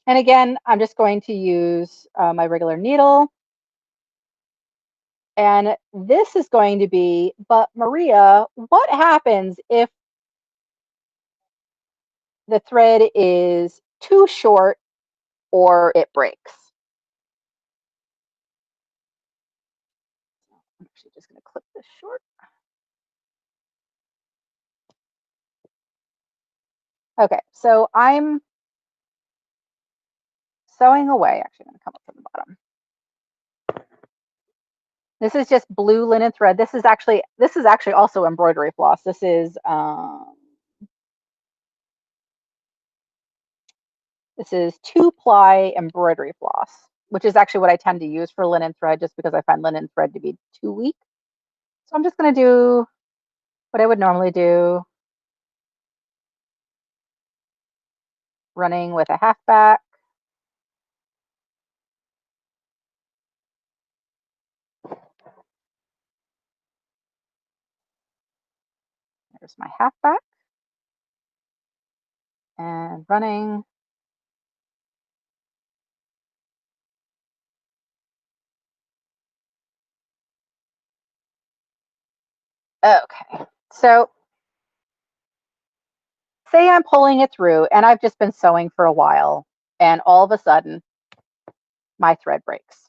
A: And again, I'm just going to use my regular needle. And this is going to be, but Maria, what happens if the thread is too short or it breaks? I'm actually just going to clip this short. Okay, so I'm sewing away. Actually, I'm going to come up from the bottom. This is just blue linen thread. This is actually also embroidery floss. This is 2-ply embroidery floss. which is actually what I tend to use for linen thread just because I find linen thread to be too weak. So I'm just going to do what I would normally do, running with a half back. There's my half back and running. Okay, so say I'm pulling it through and I've just been sewing for a while and all of a sudden my thread breaks.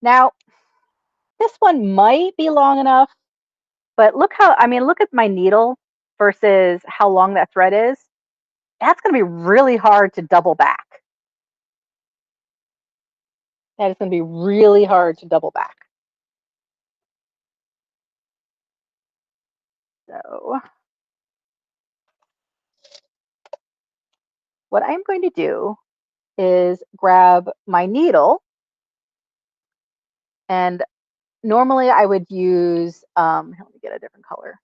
A: Now, this one might be long enough, but look how, I mean, look at my needle versus how long that thread is. That's going to be really hard to double back. That is going to be really hard to double back. So what I'm going to do is grab my needle, and normally I would use, let me get a different color.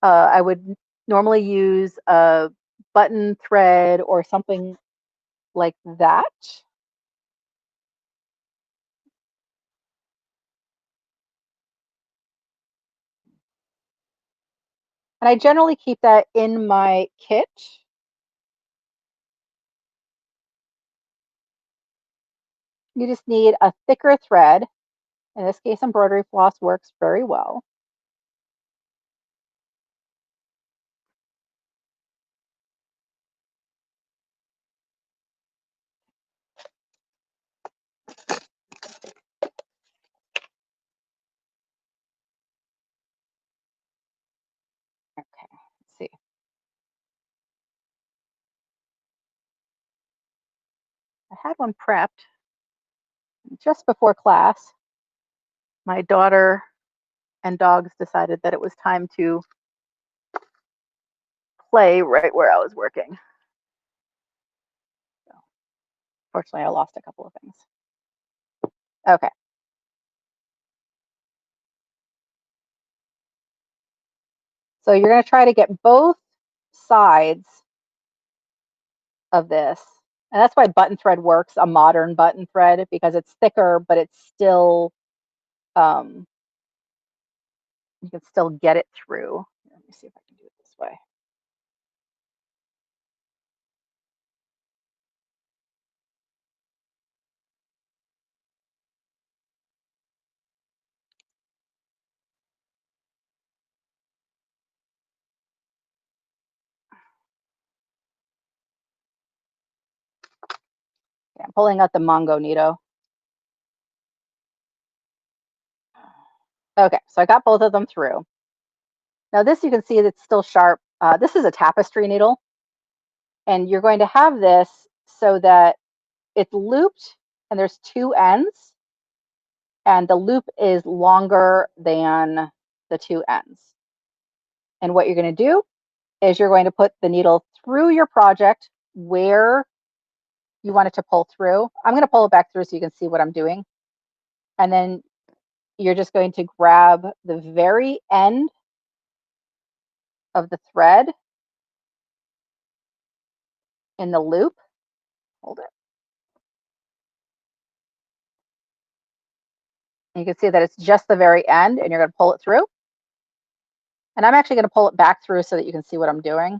A: I would normally use a button thread or something like that. And I generally keep that in my kit. You just need a thicker thread. In this case, embroidery floss works very well. Okay, let's see. I had one prepped just before class. My daughter and dogs decided that it was time to play right where I was working. So, fortunately, I lost a couple of things. Okay. So you're going to try to get both sides of this. And that's why button thread works, a modern button thread, because it's thicker, but it's still, you can still get it through. Let me see if I can do it this way. Okay, I'm pulling out the Mongo needle. Okay, so I got both of them through. Now this, you can see that's still sharp. This is a tapestry needle, and you're going to have this so that it's looped and there's two ends, and the loop is longer than the two ends. And what you're going to do is you're going to put the needle through your project where you want it to pull through. I'm going to pull it back through so you can see what I'm doing. And then you're just going to grab the very end of the thread in the loop. Hold it. And you can see that it's just the very end, and you're going to pull it through. And I'm actually going to pull it back through so that you can see what I'm doing.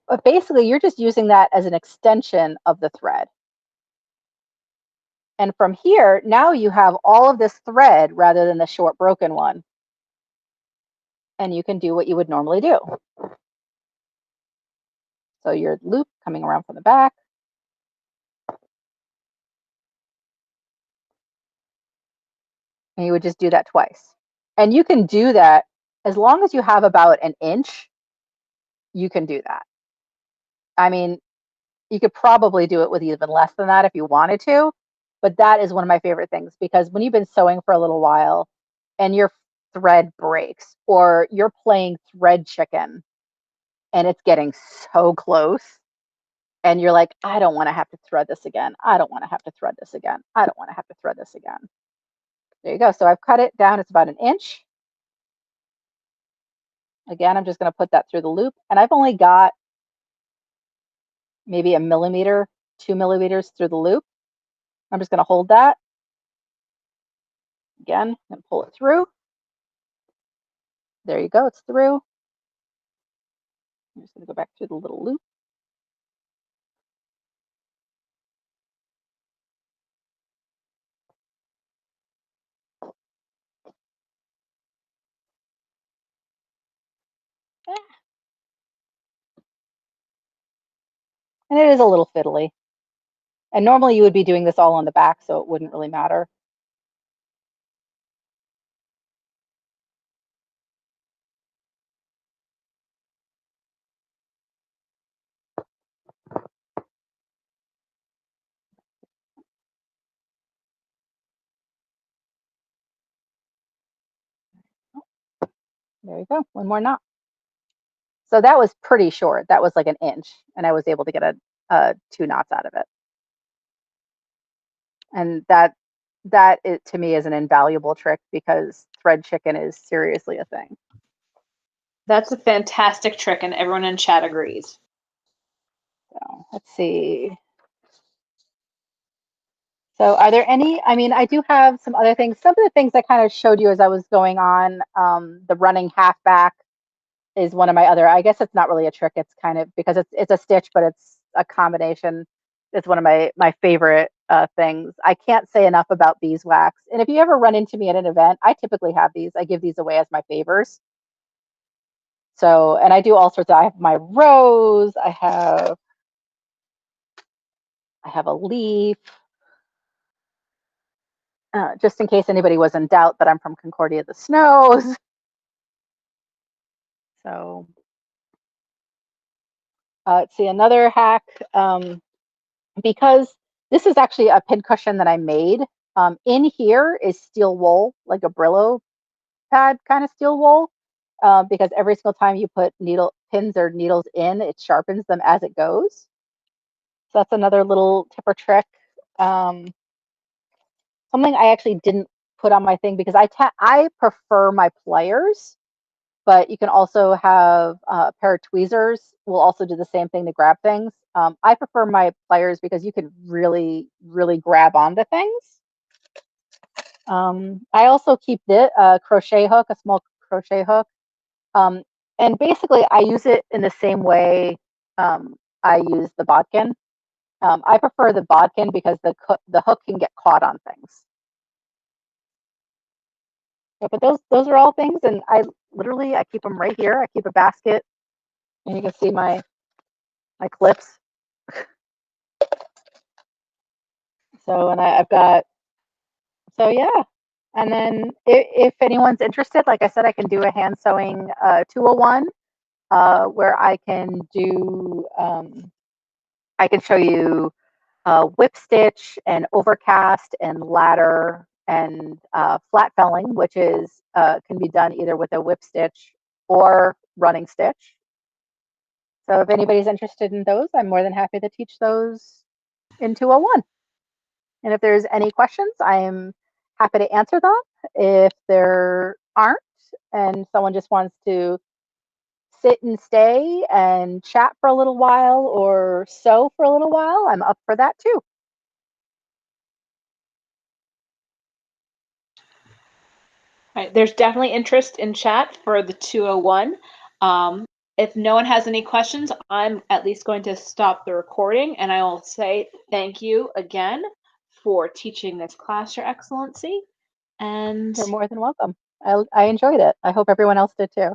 A: But basically, you're just using that as an extension of the thread. And from here, now you have all of this thread rather than the short broken one. And you can do what you would normally do. So your loop coming around from the back. And you would just do that twice. And you can do that as long as you have about an inch, you can do that. I mean, you could probably do it with even less than that if you wanted to, but that is one of my favorite things, because when you've been sewing for a little while and your thread breaks, or you're playing thread chicken and it's getting so close, and you're like, I don't want to have to thread this again. I don't want to have to thread this again. I don't want to have to thread this again. There you go. So I've cut it down. It's about 1 inch. Again, I'm just going to put that through the loop, and I've only got maybe 1 millimeter, 2 millimeters through the loop. I'm just going to hold that again and pull it through. There you go. It's through. I'm just going to go back through the little loop. And it is a little fiddly. And normally you would be doing this all on the back, so it wouldn't really matter. There you go. One more knot. So that was pretty short. That was like 1 inch, and I was able to get 2 knots out of it. And that to me is an invaluable trick, because thread chicken is seriously a thing.
B: That's a fantastic trick, and everyone in chat agrees.
A: So let's see. So are there any, I mean, I do have some other things. Some of the things I kind of showed you as I was going on, the running half back is one of my other, I guess it's not really a trick. It's kind of, because it's a stitch, but it's a combination. It's one of my favorite things. I can't say enough about beeswax. And if you ever run into me at an event, I typically have these. I give these away as my favors. So, and I do all sorts of, I have my rose, I have a leaf, just in case anybody was in doubt that I'm from Concordia of the Snows. So, let's see, another hack, because this is actually a pin cushion that I made. In here is steel wool, like a Brillo pad kind of steel wool, because every single time you put pins or needles in, it sharpens them as it goes. So that's another little tip or trick. Something I actually didn't put on my thing, because I prefer my pliers, but you can also have a pair of tweezers will also do the same thing to grab things. I prefer my pliers because you can really, really grab onto things. I also keep the crochet hook, a small crochet hook. And basically I use it in the same way I use the bodkin. I prefer the bodkin because the hook can get caught on things. Yeah, but those are all things, and I keep them right here. I keep a basket, and you can see my clips. So, and I've got, so yeah. And then if anyone's interested, like I said, I can do a hand sewing 201 where I can do, I can show you whip stitch and overcast and ladder and flat felling, which is can be done either with a whip stitch or running stitch. So if anybody's interested in those, I'm more than happy to teach those in 201. And if there's any questions, I'm happy to answer them. If there aren't, and someone just wants to sit and stay and chat for a little while or sew for a little while, I'm up for that too.
B: All right, there's definitely interest in chat for the 201. If no one has any questions, I'm at least going to stop the recording, and I will say thank you again for teaching this class, Your Excellency. And
A: you're more than welcome. I enjoyed it. I hope everyone else did too.